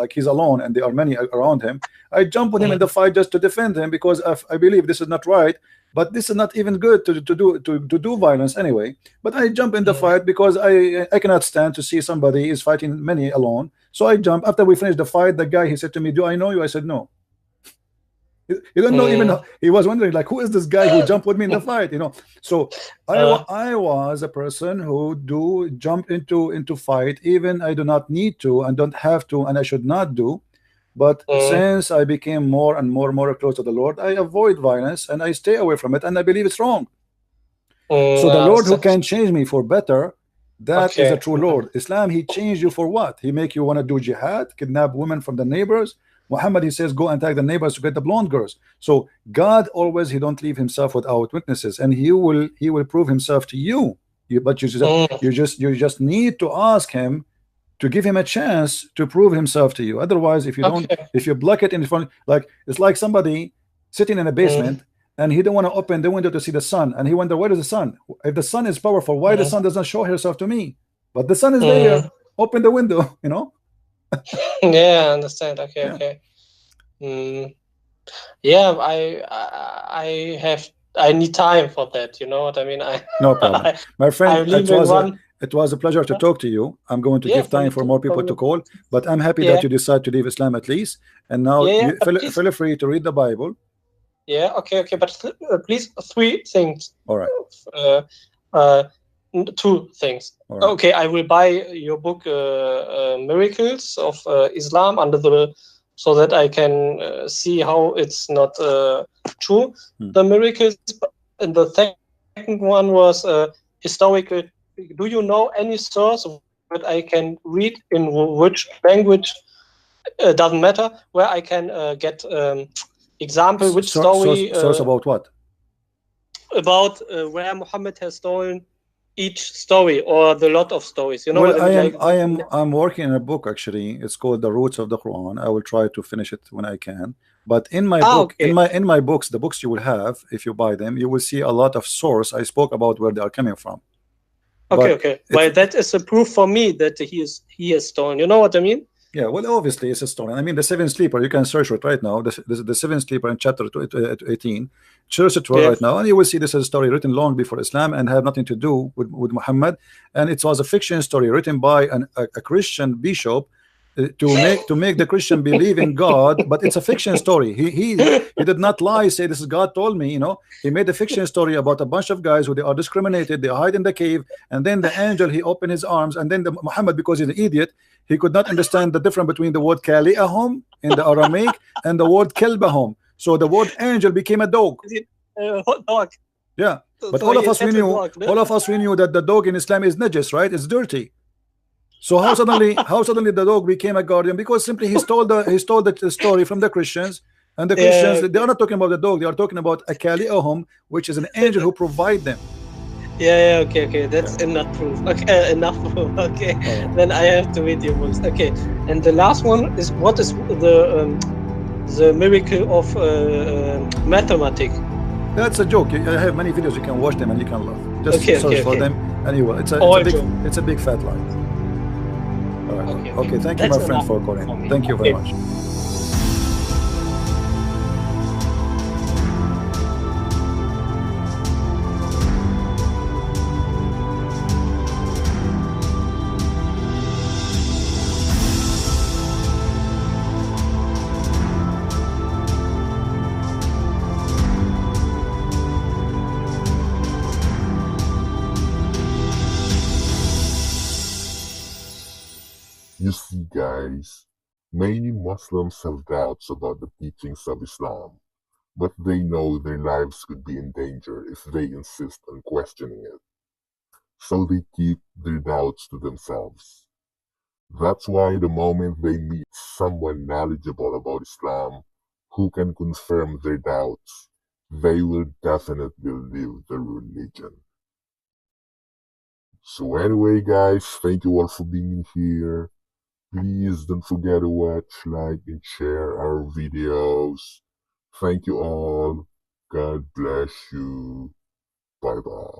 like he's alone and there are many around him. I jump with him in the fight just to defend him, because I believe this is not right. But this is not even good to do violence anyway. But I jump in the fight because I cannot stand to see somebody is fighting many alone. So I jump. After we finished the fight, the guy, he said to me, "Do I know you?" I said, "No." You don't know even. He was wondering, like, who is this guy who jumped with me in the fight? You know. So I was a person who do jump into fight, even I do not need to and don't have to, and I should not do. But since I became more and more close to the Lord, I avoid violence and I stay away from it, and I believe it's wrong. So the Lord who can change me for better, that is a true Lord. Islam, He changed you for what? He make you want to do jihad, kidnap women from the neighbors. Muhammad, he says, go and tag the neighbors to get the blonde girls. So God always, He don't leave Himself without witnesses, and He will prove Himself to you. But you just need to ask Him to give Him a chance to prove Himself to you. Otherwise, if you don't, if you block it in front, like it's like somebody sitting in a basement and he don't want to open the window to see the sun, and he wonder, where is the sun? If the sun is powerful, why the sun doesn't show herself to me? But the sun is there. Open the window, you know. Yeah, I understand. Okay. Yeah, I need time for that. You know what I mean? No problem, my friend. It was a pleasure to talk to you. I'm going to give time for more people to call, but I'm happy that you decide to leave Islam at least. And now feel free to read the Bible. Yeah, okay. But please, 3 things. All right. 2 things. Right. Okay, I will buy your book, Miracles of Islam, so that I can see how it's not true. The miracles. And the second one was historical. Do you know any source that I can read in which language? Doesn't matter, where I can get example, which story. Source about what? About where Muhammad has stolen each story or the lot of stories? You know well, what I mean? I'm working on a book actually. It's called The Roots of the Quran. I will try to finish it when I can. But in my book, Okay. in my books, the books you will have if you buy them, you will see a lot of source. I spoke about where they are coming from. Okay, okay. Well, that is a proof for me that he is stolen. You know what I mean? Yeah, well, obviously it's a story. I mean, the Seven Sleeper, you can search it right now. The Seven Sleeper in chapter 18. Search it right now, and you will see this is a story written long before Islam and have nothing to do with Muhammad. And it was a fiction story written by a Christian bishop to make the Christian believe in God, but it's a fiction story. He did not lie, say this is God told me. You know, he made a fiction story about a bunch of guys who they are discriminated, they hide in the cave, and then the angel he opened his arms, and then the Muhammad, because he's an idiot, he could not understand the difference between the word Kali'ahum in the Aramaic and the word Kelbahum. So the word angel became a dog. Hot dog. Yeah, but all of us we knew, that the dog in Islam is najis, right? It's dirty. So how suddenly the dog became a guardian? Because simply he stole the story from the Christians, and the Christians they are not talking about the dog, they are talking about a Kali'ahum, which is an angel who provide them. Yeah, okay, that's enough proof. Okay, enough proof. Okay, then I have to read your books. Okay, and the last one is what is the miracle of mathematics? That's a joke. I have many videos, you can watch them and you can laugh. Just search for them and you will. It's a big fat lie. All right. Okay, thank you, my friend, for calling. Thank you very much. You see, guys, many Muslims have doubts about the teachings of Islam, but they know their lives could be in danger if they insist on questioning it. So they keep their doubts to themselves. That's why the moment they meet someone knowledgeable about Islam who can confirm their doubts, they will definitely leave the religion. So anyway, guys, thank you all for being here. Please don't forget to watch, like, and share our videos. Thank you all. God bless you. Bye-bye.